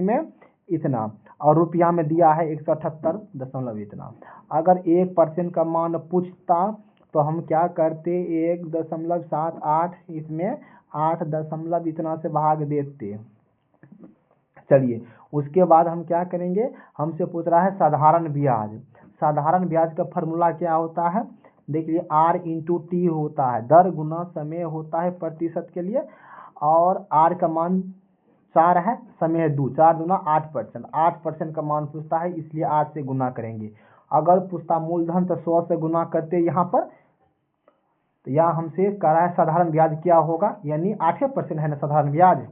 में इतना, और रुपया में दिया है 178 इतना। अगर 1% का मान पूछता तो हम क्या करते, 1.78 इसमें 8 इतना से भाग देते। चलिए उसके बाद हम क्या करेंगे, हमसे पूछ रहा है साधारण ब्याज का फार्मूला क्या होता है, देखिए R इंटू टी होता है, दर गुना समय होता है प्रतिशत के लिए, और R का मान 4 है, समय 2, 4 दूना 8%, 8% का मान पूछता है इसलिए 8 से गुना करेंगे। अगर पूछता मूलधन तो 100 से गुना करते यहाँ पर, तो यहाँ हमसे कह रहा है साधारण ब्याज क्या होगा, यानी 8% है ना साधारण ब्याज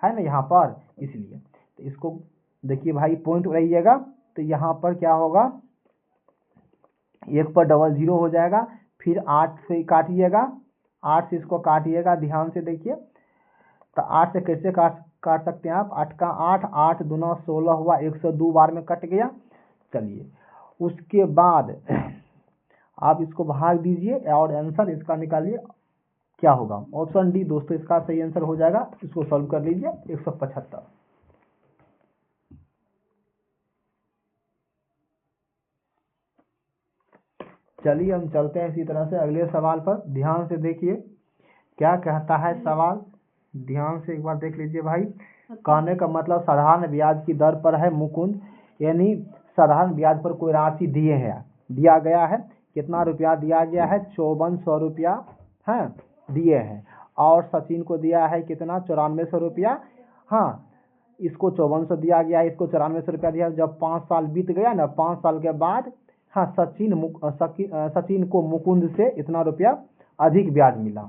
है ना यहाँ पर, इसलिए तो इसको देखिए भाई पॉइंट रहिएगा, तो यहाँ पर क्या होगा 1 पर 00 हो जाएगा, फिर 8 से काटिएगा, 8 से इसको काटिएगा, ध्यान से देखिए। तो 8 से कैसे काट सकते हैं आप, 8 का 8, 8 दूना 16 हुआ, 102 बार में कट गया। चलिए उसके बाद आप इसको भाग दीजिए और आंसर इसका निकालिए क्या होगा। ऑप्शन डी दोस्तों इसका सही आंसर हो जाएगा, इसको सॉल्व कर लीजिए 175। चलिए हम चलते हैं इसी तरह से अगले सवाल पर। ध्यान से देखिए क्या कहता है सवाल, ध्यान से एक बार देख लीजिए भाई। कहने का मतलब साधारण ब्याज की दर पर है मुकुंद, यानी साधारण ब्याज पर कोई राशि दिया गया है। कितना रुपया दिया गया है? 5400 रुपया है दिए हैं। और सचिन को दिया है कितना? 9400 रुपया। हाँ, इसको 5400 दिया गया, इसको 9400 रुपया दिया। जब 5 साल बीत गया ना, 5 साल के बाद हाँ सचिन को मुकुंद से इतना रुपया अधिक ब्याज मिला।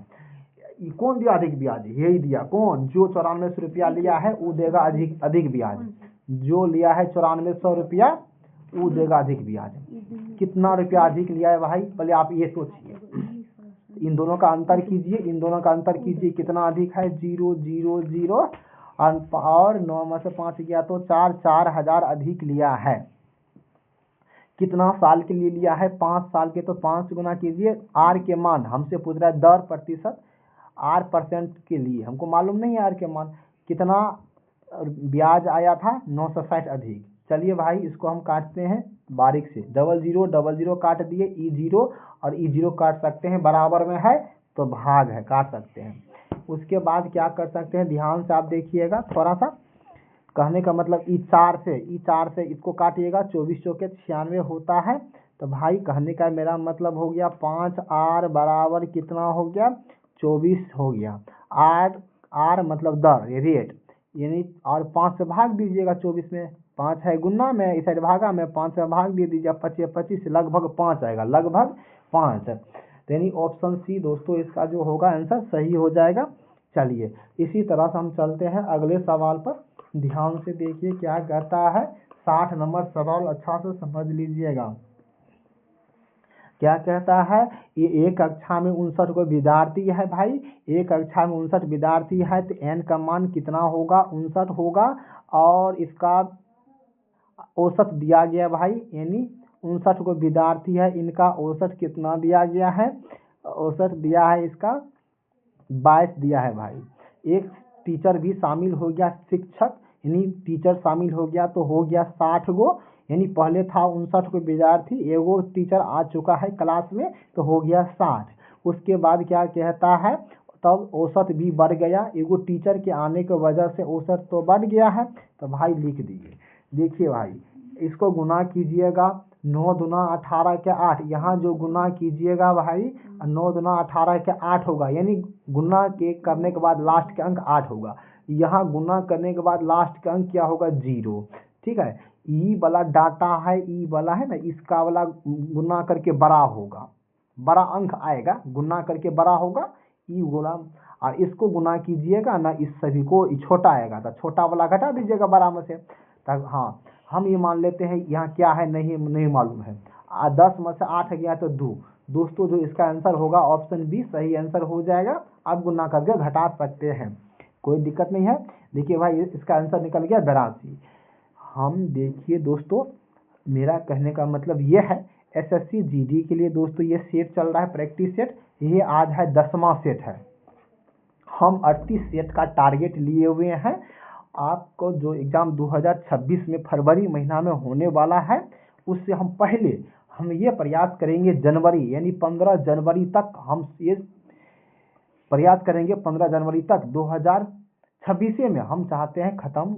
कौन दिया अधिक ब्याज? यही दिया। कौन? जो 9400 रुपया लिया है वो देगा अधिक ब्याज। जो लिया है 9400 रुपया वो देगा अधिक ब्याज। कितना रुपया अधिक लिया है भाई? पहले आप ये सोचिए, इन दोनों का अंतर कीजिए, कितना अधिक है? 0 0 0 और 9 में से 5 गया तो 4,000 अधिक लिया है। कितना साल के लिए लिया है? 5 साल के। तो 5 गुना कीजिए। आर के मान हमसे पूछ रहा है दर प्रतिशत, आर परसेंट के लिए हमको मालूम नहीं है आर के मान। कितना ब्याज आया था? 960 अधिक। चलिए भाई इसको हम काटते हैं बारीक से। 00 काट दिए, E0 और E0 काट सकते हैं, बराबर में है तो भाग है, काट सकते हैं। उसके बाद क्या कर सकते हैं? ध्यान से आप देखिएगा थोड़ा सा। कहने का मतलब E4 से इसको काटिएगा, 24 चौके 96 होता है। तो भाई कहने का मेरा मतलब हो गया 5R बराबर कितना हो गया? 24 हो गया। आर मतलब दर, रेट, यानी और 5 से भाग दीजिएगा 24 में। 5 है गुना में, इस साइड भागा में, 5 से भाग दे दीजिए। 25 लगभग 5 आएगा, लगभग 5। यानी ऑप्शन सी दोस्तों इसका जो होगा आंसर सही हो जाएगा। चलिए इसी तरह से हम चलते हैं अगले सवाल पर। ध्यान से देखिए क्या कहता है। 60 नंबर सवाल अच्छा से समझ लीजिएगा। क्या कहता है? ये एक कक्षा में 59 को विद्यार्थी है भाई। एक कक्षा में 59 विद्यार्थी है तो n का मान कितना होगा? 59 होगा। और इसका औसत दिया गया भाई, यानी 59 को विद्यार्थी है, इनका औसत कितना दिया गया है? औसत दिया है इसका 22 दिया है भाई। एक टीचर भी शामिल हो गया, शिक्षक यानी टीचर शामिल हो गया तो हो गया 60 गो। यानी पहले था 59 को विद्यार्थी, एगो टीचर आ चुका है क्लास में तो हो गया 60। उसके बाद क्या कहता है? तब औसत भी बढ़ गया, एगो टीचर के आने की वजह से औसत तो बढ़ गया है। तो भाई लिख दीजिए। देखिए भाई इसको गुना कीजिएगा, 9 दूना 18 के 8। यहाँ जो गुना कीजिएगा भाई 9 दूना 18 के 8 होगा, यानी गुना के करने के बाद लास्ट के अंक 8 होगा। यहाँ गुना करने के बाद लास्ट का अंक क्या होगा? 0। ठीक है, ई वाला डाटा है, ई वाला है ना, इसका वाला गुना करके बड़ा होगा, बड़ा अंक आएगा, गुना करके बड़ा होगा ई गुना। और इसको गुना कीजिएगा ना, इस सभी को छोटा आएगा तो छोटा वाला घटा दीजिएगा बड़ा में से। तब हाँ हम ये मान लेते हैं यहाँ क्या है नहीं मालूम है। 10 में से 8 गया तो 2। दोस्तों जो इसका आंसर होगा ऑप्शन बी सही आंसर हो जाएगा। आप गुना करके घटा सकते हैं, कोई दिक्कत नहीं है। देखिए भाई इसका आंसर निकल गया 82। हम देखिए दोस्तों मेरा कहने का मतलब ये है एसएससी जीडी के लिए दोस्तों ये सेट चल रहा है, प्रैक्टिस सेट। ये आज है 10वां सेट है। हम 38 सेट का टारगेट लिए हुए हैं। आपको जो एग्जाम 2026 में फरवरी महीना में होने वाला है उससे हम पहले हम ये प्रयास करेंगे जनवरी यानी 15 जनवरी तक हम ये प्रयास करेंगे। 15 जनवरी तक 2026 में हम चाहते हैं ख़त्म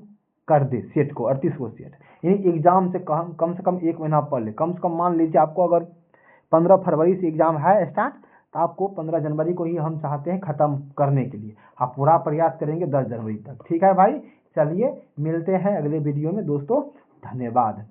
कर दे सेट को, 38 को सेट। यानी एग्ज़ाम से कम से कम 1 महीना पहले, कम से कम मान लीजिए आपको अगर 15 फरवरी से एग्ज़ाम है स्टार्ट तो आपको 15 जनवरी को ही हम चाहते हैं ख़त्म करने के लिए। आप पूरा प्रयास करेंगे 10 जनवरी तक। ठीक है भाई, चलिए मिलते हैं अगले वीडियो में दोस्तों, धन्यवाद।